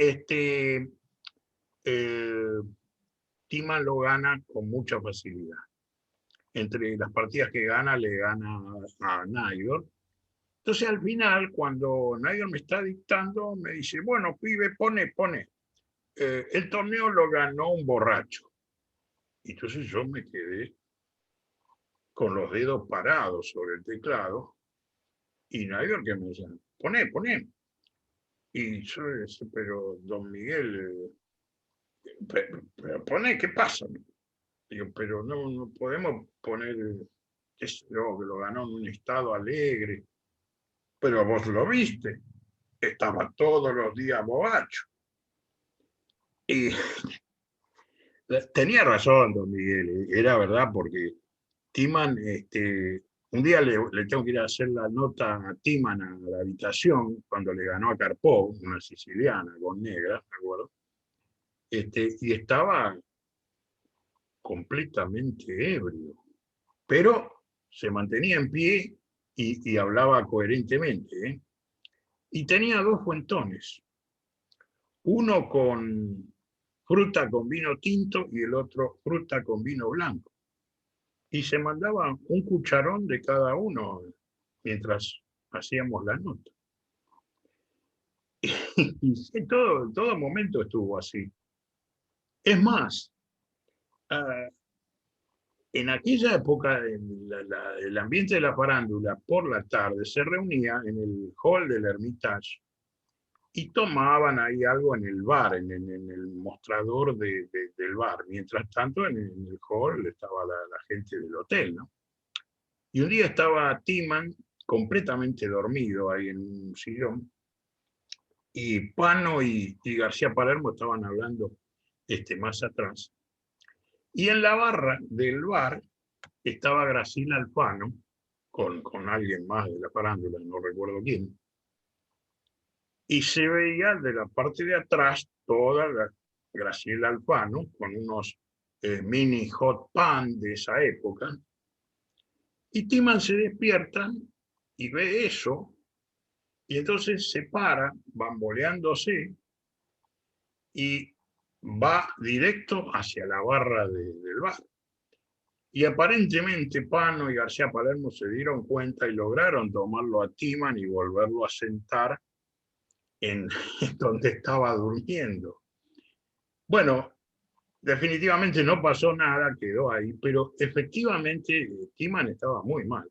Timan lo gana con mucha facilidad. Entre las partidas que gana, le gana a Naidor. Entonces al final, cuando Naidor me está dictando, me dice, bueno, pibe, pone. El torneo lo ganó un borracho. Y entonces yo me quedé con los dedos parados sobre el teclado, y Naidor que me decía, poné. Y yo decía, pero don Miguel, pero poné, ¿qué pasa? Digo, pero no podemos poner, qué sé yo, que lo ganó en un estado alegre, pero vos lo viste, estaba todos los días borracho. Y tenía razón don Miguel, era verdad, porque Timan, un día le tengo que ir a hacer la nota a Timan a la habitación cuando le ganó a Karpov, una siciliana con negra, ¿me acuerdo? Y estaba completamente ebrio, pero se mantenía en pie y hablaba coherentemente, ¿eh? Y tenía dos fuentones, uno con fruta con vino tinto y el otro fruta con vino blanco. Y se mandaba un cucharón de cada uno mientras hacíamos la nota. Y todo momento estuvo así. Es más, en aquella época, el ambiente de la farándula por la tarde se reunía en el hall del Hermitage y tomaban ahí algo en el bar, en el mostrador del bar. Mientras tanto, en el hall estaba la gente del hotel, ¿no? Y un día estaba Timan completamente dormido ahí en un sillón, y Pano y García Palermo estaban hablando más atrás. Y en la barra del bar estaba Graciela Alfano, con alguien más de la farándula, no recuerdo quién, y se veía de la parte de atrás toda Graciela Alfano con unos mini hot pan de esa época, y Timan se despierta y ve eso, y entonces se para, bamboleándose, y va directo hacia la barra del bar. Y aparentemente Pano y García Palermo se dieron cuenta y lograron tomarlo a Timan y volverlo a sentar en donde estaba durmiendo. Bueno, definitivamente no pasó nada, quedó ahí, pero efectivamente Timan estaba muy mal.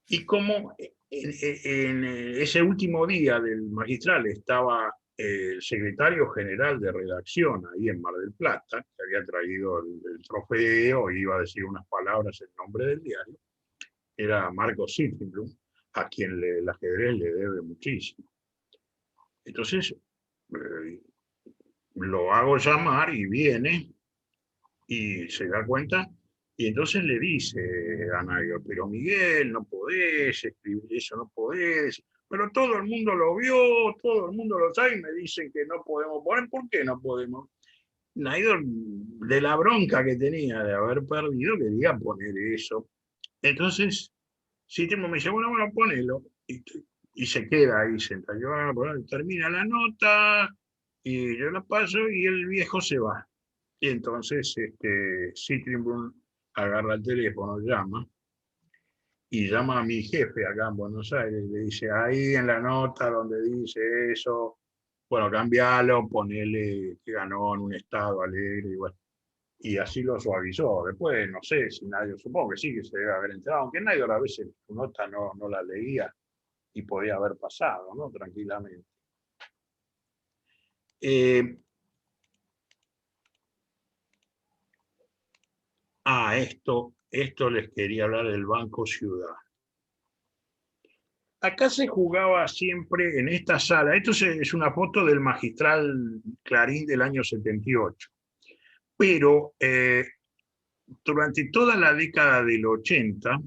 Y como en ese último día del magistral estaba el secretario general de redacción ahí en Mar del Plata, que había traído el trofeo y iba a decir unas palabras en nombre del diario, era Marco Sittenblum, a quien el ajedrez le debe muchísimo. Entonces, lo hago llamar y viene y se da cuenta. Y entonces le dice a Nairo, pero Miguel, no podés escribir eso, no podés. Pero todo el mundo lo vio, todo el mundo lo sabe y me dicen que no podemos poner. ¿Por qué no podemos? Nairo, de la bronca que tenía de haber perdido, quería poner eso. Entonces, Cítrimo me dice, bueno, ponelo. Y se queda ahí sentado. Termina la nota y yo la paso y el viejo se va. Y entonces Cítrimo agarra el teléfono, llama a mi jefe acá en Buenos Aires, le dice, ahí en la nota donde dice eso, bueno, cambialo, ponele que ganó en un estado alegre, y bueno. Y así lo suavizó. Después, no sé si nadie, supongo que sí, que se debe haber enterado, aunque nadie a veces su nota no la leía y podía haber pasado, ¿no? Tranquilamente. Esto les quería hablar del Banco Ciudad. Acá se jugaba siempre en esta sala, esto es una foto del Magistral Clarín del año 78, pero durante toda la década del 80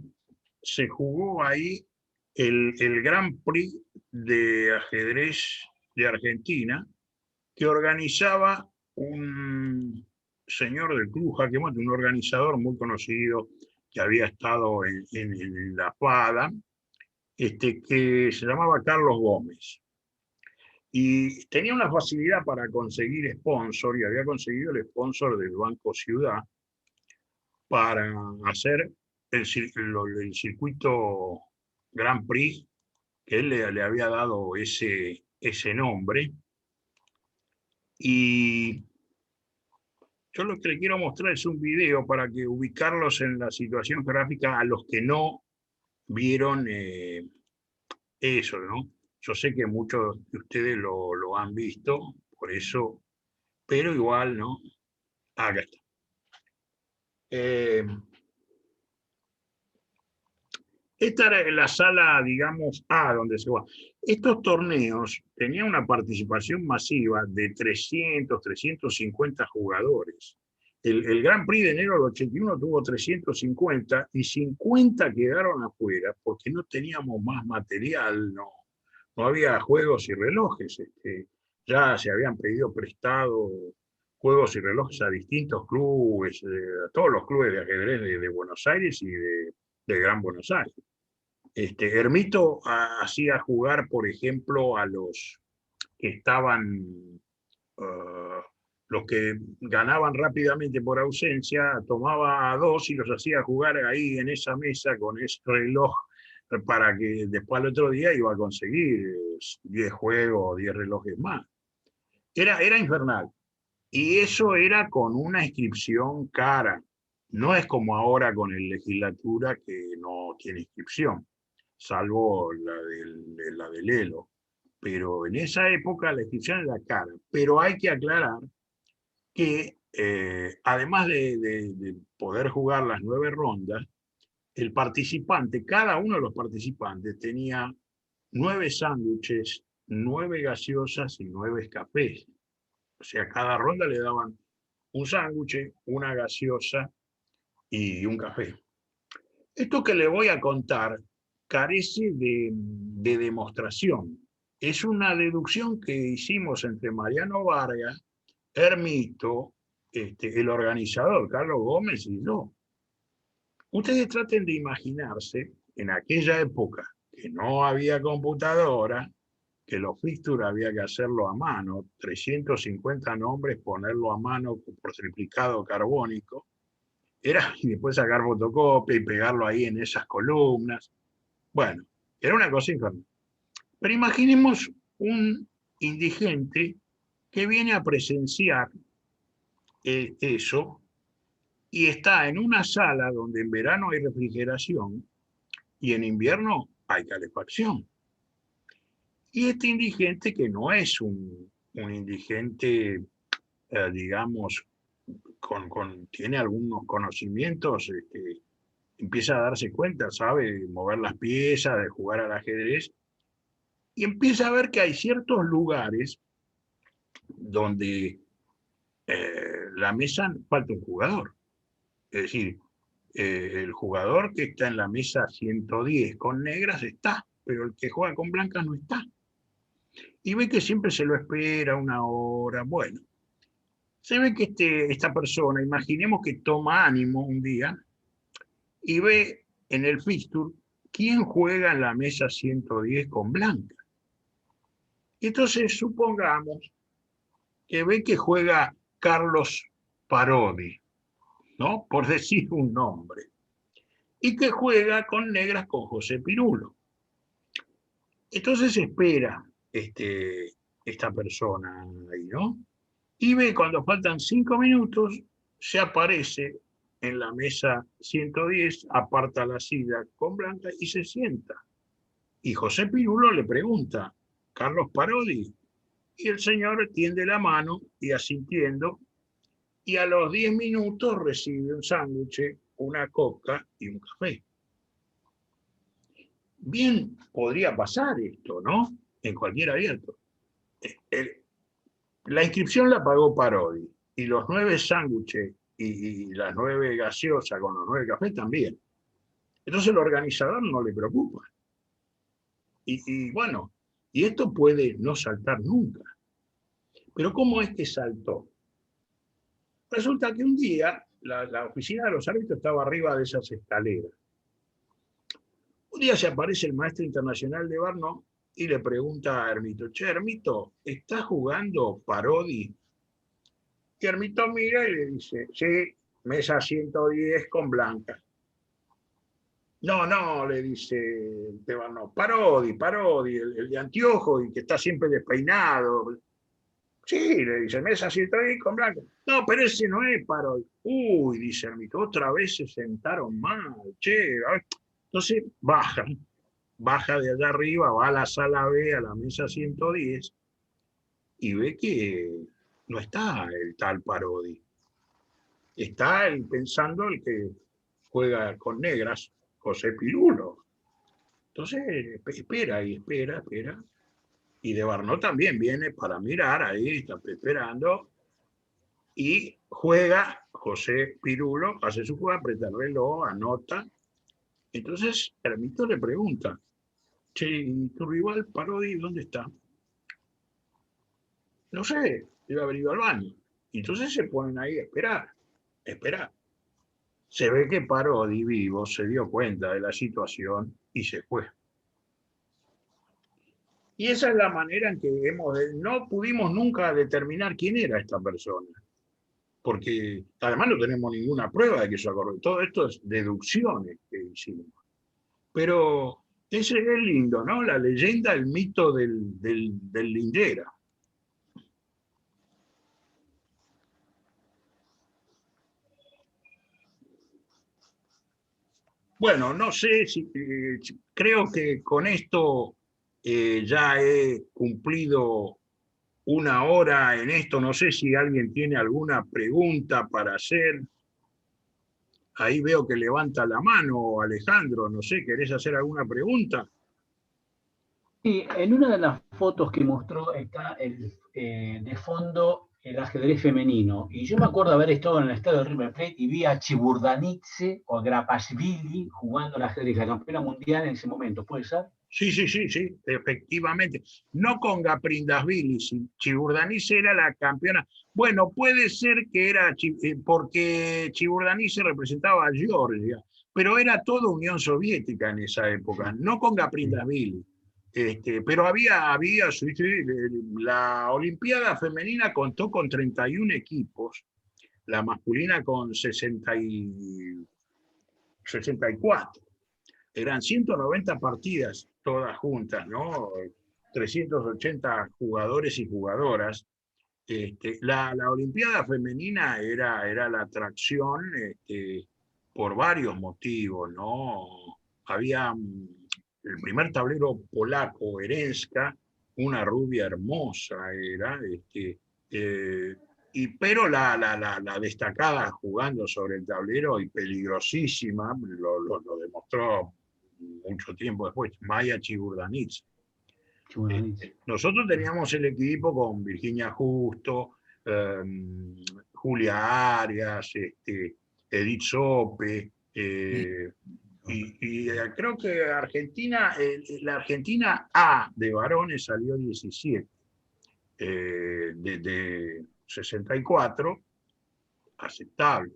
se jugó ahí el Grand Prix de ajedrez de Argentina, que organizaba un señor del Club Jaque Mate, un organizador muy conocido que había estado en la FADA, que se llamaba Carlos Gómez. Y tenía una facilidad para conseguir sponsor, y había conseguido el sponsor del Banco Ciudad para hacer el circuito Grand Prix, que él le había dado ese nombre. Y yo lo que le quiero mostrar es un video para que ubicarlos en la situación gráfica a los que no vieron eso, ¿no? Yo sé que muchos de ustedes lo han visto, por eso, pero igual, ¿no? Acá está. Esta era la sala, digamos, A, donde se va. Estos torneos tenían una participación masiva de 300, 350 jugadores. El Grand Prix de enero del 81 tuvo 350 y 50 quedaron afuera porque no teníamos más material, no había juegos y relojes. Ya se habían pedido prestado juegos y relojes a distintos clubes, a todos los clubes de ajedrez de Buenos Aires y de Gran Buenos Aires. Hermito hacía jugar, por ejemplo, a los que estaban, los que ganaban rápidamente por ausencia, tomaba a dos y los hacía jugar ahí en esa mesa con ese reloj para que después al otro día iba a conseguir 10 juegos, 10 relojes más. Era infernal. Y eso era con una inscripción cara. No es como ahora con el legislatura que no tiene inscripción, salvo la del ELO. Pero en esa época la inscripción era cara. Pero hay que aclarar que además de poder jugar las 9 rondas, el participante, cada uno de los participantes tenía 9 sándwiches, 9 gaseosas y 9 cafés. O sea, cada ronda le daban un sándwich, una gaseosa y un café. Esto que le voy a contar carece de demostración. Es una deducción que hicimos entre Mariano Vargas, Hermito, el organizador, Carlos Gómez y yo. Ustedes traten de imaginarse, en aquella época, que no había computadora, que los fixtures había que hacerlo a mano, 350 nombres, ponerlo a mano por triplicado carbónico, y después sacar fotocopia y pegarlo ahí en esas columnas. Bueno, era una cosa infernal. Pero imaginemos un indigente que viene a presenciar eso y está en una sala donde en verano hay refrigeración y en invierno hay calefacción. Y este indigente, que no es un indigente, digamos, tiene algunos conocimientos, empieza a darse cuenta, sabe mover las piezas, de jugar al ajedrez, y empieza a ver que hay ciertos lugares donde la mesa falta un jugador. Es decir, el jugador que está en la mesa 110 con negras está, pero el que juega con blancas no está. Y ve que siempre se lo espera una hora. Bueno, se ve que esta persona, imaginemos que toma ánimo un día y ve en el fixture quién juega en la mesa 110 con blanca. Y entonces supongamos que ve que juega Carlos Parodi, ¿no? Por decir un nombre. Y que juega con negras con José Pirulo. Entonces espera esta persona ahí, ¿no? Y ve cuando faltan 5 minutos, se aparece en la mesa 110, aparta la silla con blanca y se sienta. Y José Pirulo le pregunta, ¿Carlos Parodi? Y el señor tiende la mano y asintiendo, y a los 10 minutos recibe un sándwich, una coca y un café. Bien podría pasar esto, ¿no? En cualquier abierto. La inscripción la pagó Parodi, y los 9 sándwiches y las 9 gaseosas con los 9 cafés también. Entonces el organizador no le preocupa. Y bueno, y esto puede no saltar nunca. Pero ¿cómo es que saltó? Resulta que un día la oficina de los árbitros estaba arriba de esas escaleras. Un día se aparece el maestro internacional de Barno y le pregunta a Hermito, che, Hermito, ¿está jugando Parodi? Y Hermito mira y le dice, sí, mesa 110 con blanca. No, le dice de Barno, Parodi, el de anteojo y que está siempre despeinado. Sí, le dice, mesa 110 con blanca. No, pero ese no es Parodi. Uy, dice Hermito, otra vez se sentaron mal, che. Entonces baja de allá arriba, va a la sala B, a la mesa 110, y ve que no está el tal Parodi. Está pensando el que juega con negras, José Pirulo. Entonces espera. Y de Barnó también viene para mirar, ahí está esperando, y juega José Pirulo, hace su jugada, aprieta el reloj, anota. Entonces Hermito le pregunta, che, ¿tu rival Parodi dónde está? No sé, debe haber ido al baño. Y entonces se ponen ahí a esperar. Se ve que Parodi vivo se dio cuenta de la situación y se fue. Y esa es la manera en que no pudimos nunca determinar quién era esta persona. Porque además no tenemos ninguna prueba de que eso ocurrió. Todo esto es deducciones que hicimos. Pero ese es lindo, ¿no? La leyenda, el mito del lindera. Bueno, no sé si creo que con esto ya he cumplido una hora en esto. No sé si alguien tiene alguna pregunta para hacer. Ahí veo que levanta la mano Alejandro. No sé, ¿querés hacer alguna pregunta? Sí, en una de las fotos que mostró está de fondo el ajedrez femenino. Y yo me acuerdo haber estado en el estadio de River Plate y vi a Chiburdanidze o Grapashvili jugando al ajedrez, la campeona mundial en ese momento. ¿Puede ser? Sí, efectivamente. No con Gaprindashvili, Chiburdanidze era la campeona. Bueno, puede ser que era porque Chiburdanidze representaba a Georgia, pero era toda Unión Soviética en esa época, no con Gaprindashvili. Pero había la Olimpiada femenina contó con 31 equipos, la masculina con 64. Eran 190 partidas todas juntas, ¿no? 380 jugadores y jugadoras. La Olimpiada femenina era la atracción por varios motivos, ¿no? Había el primer tablero polaco, Herenska, una rubia hermosa era, pero la destacada jugando sobre el tablero y peligrosísima, lo demostró mucho tiempo después, Maya Chiburdanidze. Nosotros teníamos el equipo con Virginia Justo, Julia Arias, Edith Sope, y creo que Argentina, la Argentina A de varones salió 17, de 64, aceptable.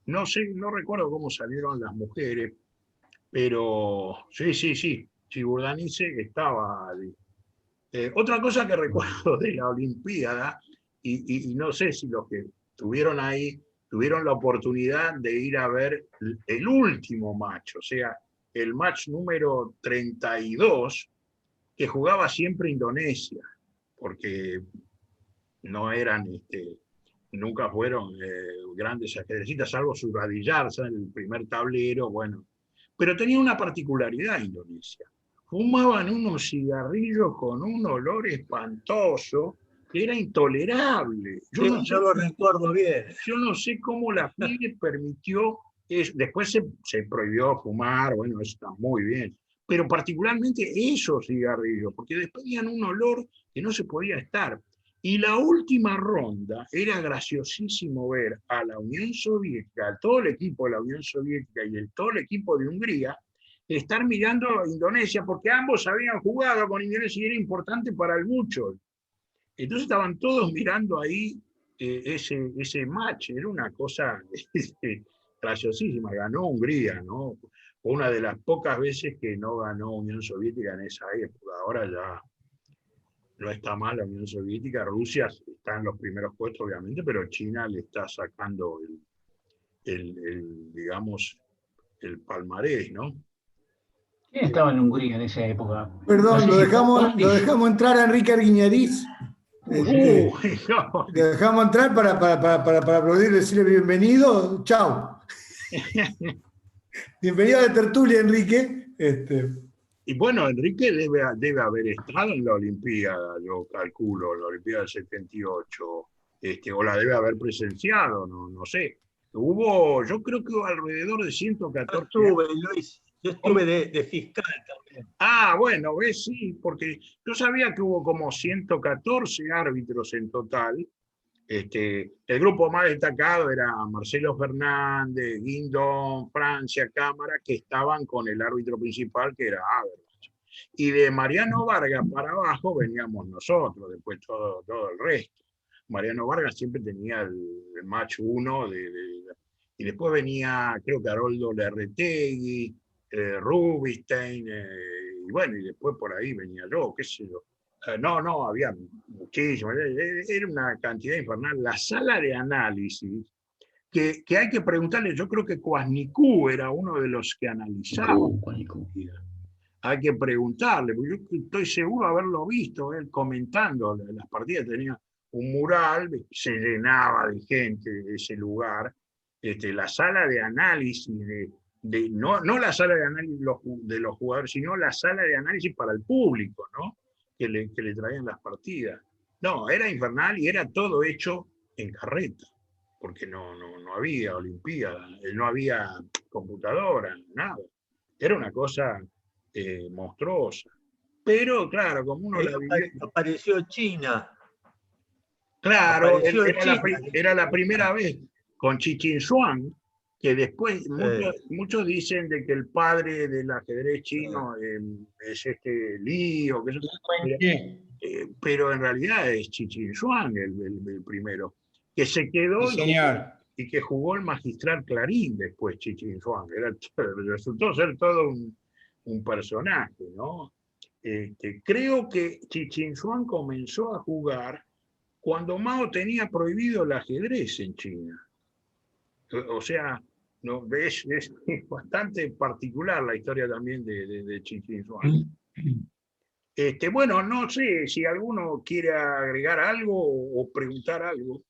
No sé, no recuerdo cómo salieron las mujeres, pero sí, Chiburdanice estaba allí. Otra cosa que recuerdo de la Olimpiada, y no sé si los que estuvieron ahí tuvieron la oportunidad de ir a ver el último match, o sea, el match número 32, que jugaba siempre Indonesia, porque no eran, nunca fueron grandes ajedrecistas, salvo Suradillar en el primer tablero, bueno. Pero tenía una particularidad Indonesia. Fumaban unos cigarrillos con un olor espantoso que era intolerable. Yo lo recuerdo bien. Yo no sé cómo la FIDE permitió eso. Después se prohibió fumar, bueno, eso está muy bien. Pero particularmente esos cigarrillos, porque después tenían un olor que no se podía estar. Y la última ronda era graciosísimo ver a la Unión Soviética, a todo el equipo de la Unión Soviética y todo el equipo de Hungría, estar mirando a Indonesia, porque ambos habían jugado con Indonesia y era importante para el mucho. Entonces estaban todos mirando ahí ese match, era una cosa graciosísima. Ganó Hungría, ¿no? Fue una de las pocas veces que no ganó Unión Soviética en esa época. Ahora ya no está mal la Unión Soviética. Rusia está en los primeros puestos, obviamente, pero China le está sacando digamos, el palmarés, ¿no? ¿Quién estaba en Hungría en esa época? Perdón, No sé lo dejamos entrar a Enrique Arguiñadiz. No. Le dejamos entrar para aplaudir, decirle bienvenido. Chao. Bienvenido a la tertulia, Enrique. Y bueno, Enrique debe haber estado en la Olimpiada, yo calculo, la Olimpiada del 78, o la debe haber presenciado, no sé. Yo creo que hubo alrededor de 114. Luis, yo estuve de fiscal también. Ah, bueno, sí, porque yo sabía que hubo como 114 árbitros en total. El grupo más destacado era Marcelo Fernández, Guindón, Francia, Cámara, que estaban con el árbitro principal, que era Habermas. Y de Mariano Vargas para abajo veníamos nosotros, después todo el resto. Mariano Vargas siempre tenía el match 1, y después venía, creo que Haroldo Larretegui, Rubinstein, y bueno, y después por ahí venía yo, qué sé yo. No, había muchísimo, era una cantidad infernal. La sala de análisis, que hay que preguntarle, yo creo que Kwasniku era uno de los que analizaba. Hay que preguntarle, porque yo estoy seguro de haberlo visto, él comentando las partidas, tenía un mural, se llenaba de gente ese lugar. La sala de análisis, no la sala de análisis de los jugadores, sino la sala de análisis para el público, ¿no? Que le traían las partidas. No, era infernal y era todo hecho en carreta, porque no había Olimpiada, no había computadora, nada. Era una cosa monstruosa. Pero claro, como uno la vivió... Apareció China. Claro, era la primera vez con Chichin Shuang, que después muchos dicen de que el padre del ajedrez chino es Li, o pero en realidad es Chichin Shuang el primero, que se quedó y que jugó el magistral Clarín después Chichin Shuang. Resultó ser todo un personaje, ¿no? Creo que Chichin Shuang comenzó a jugar cuando Mao tenía prohibido el ajedrez en China. O sea, no, es bastante particular la historia también de Chichin Shuang. Bueno, no sé si alguno quiere agregar algo o preguntar algo.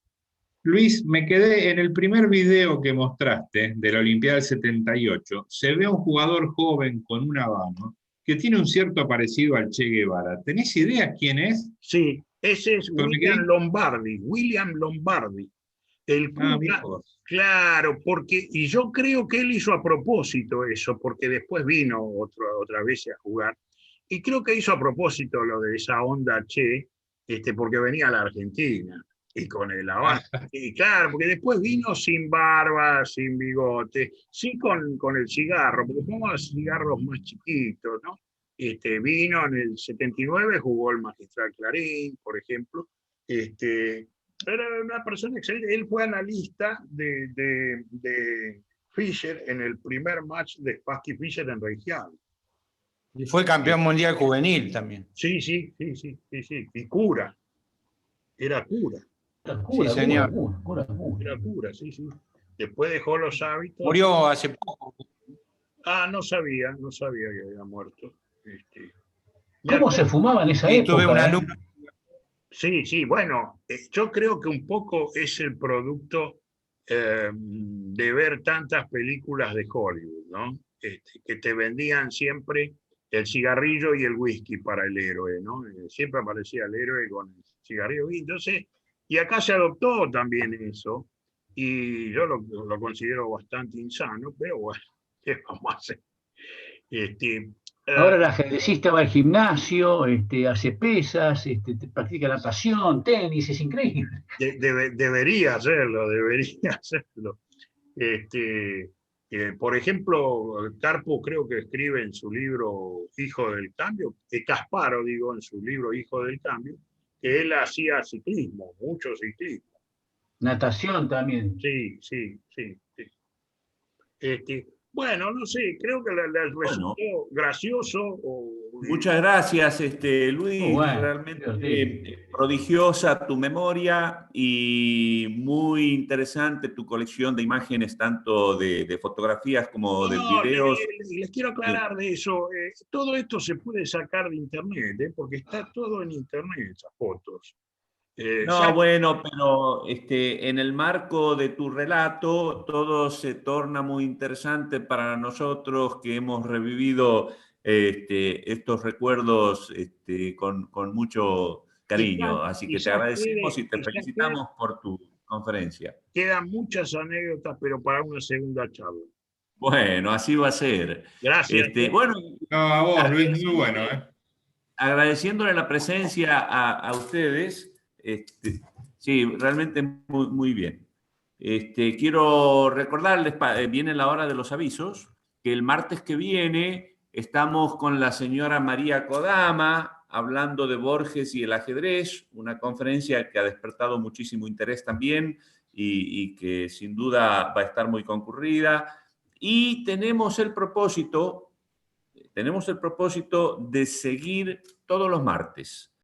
Luis, me quedé en el primer video que mostraste de la Olimpiada del 78. Se ve a un jugador joven con un habano que tiene un cierto parecido al Che Guevara. ¿Tenés idea quién es? Sí, ese es William Lombardi. Claro, y yo creo que él hizo a propósito eso, porque después vino otra vez a jugar. Y creo que hizo a propósito lo de esa onda Che, porque venía a la Argentina y con el Habana. Y claro, porque después vino sin barba, sin bigote, sí con el cigarro, porque pongamos cigarros más chiquitos, ¿no? Vino en el 79, jugó el Magistral Clarín, por ejemplo. Era una persona excelente. Él fue analista de Fischer en el primer match de Spassky Fischer en Reykjavik. Y fue campeón mundial juvenil también. Sí. Y cura. Era cura. Sí, señor. Era cura, sí. Después dejó los hábitos. Murió hace poco. Ah, no sabía que había muerto. ¿Cómo se fumaba en esa Sí, época? tuve una alumna. Sí, bueno, yo creo que un poco es el producto de ver tantas películas de Hollywood, ¿no? Que te vendían siempre el cigarrillo y el whisky para el héroe, ¿no? Siempre aparecía el héroe con el cigarrillo. Y entonces, y acá se adoptó también eso, y yo lo considero bastante insano, pero bueno, ¿qué vamos a hacer? Ahora el ajedrecista va al gimnasio, hace pesas, practica natación, tenis, es increíble. Debería hacerlo. Por ejemplo, Carpo creo que escribe en su libro Hijo del Cambio, Casparo, digo, en su libro Hijo del Cambio, que él hacía ciclismo, mucho ciclismo. Natación también. Sí. Bueno, no sé, creo que les resultó gracioso. Muchas gracias, Luis. Bueno, realmente prodigiosa tu memoria y muy interesante tu colección de imágenes, tanto de fotografías como de videos. Les quiero aclarar de eso. Todo esto se puede sacar de internet, porque está todo en internet, esas fotos. Bueno, pero en el marco de tu relato todo se torna muy interesante para nosotros que hemos revivido estos recuerdos con mucho cariño. Así que te agradecemos y te felicitamos por tu conferencia. Quedan muchas anécdotas, pero para una segunda charla. Bueno, así va a ser. Gracias. No, a vos, Luis, muy bueno. Agradeciéndole la presencia a ustedes. Sí, realmente muy, muy bien. Quiero recordarles, viene la hora de los avisos, que el martes que viene estamos con la señora María Kodama hablando de Borges y el ajedrez, una conferencia que ha despertado muchísimo interés también y que sin duda va a estar muy concurrida. Y tenemos el propósito de seguir todos los martes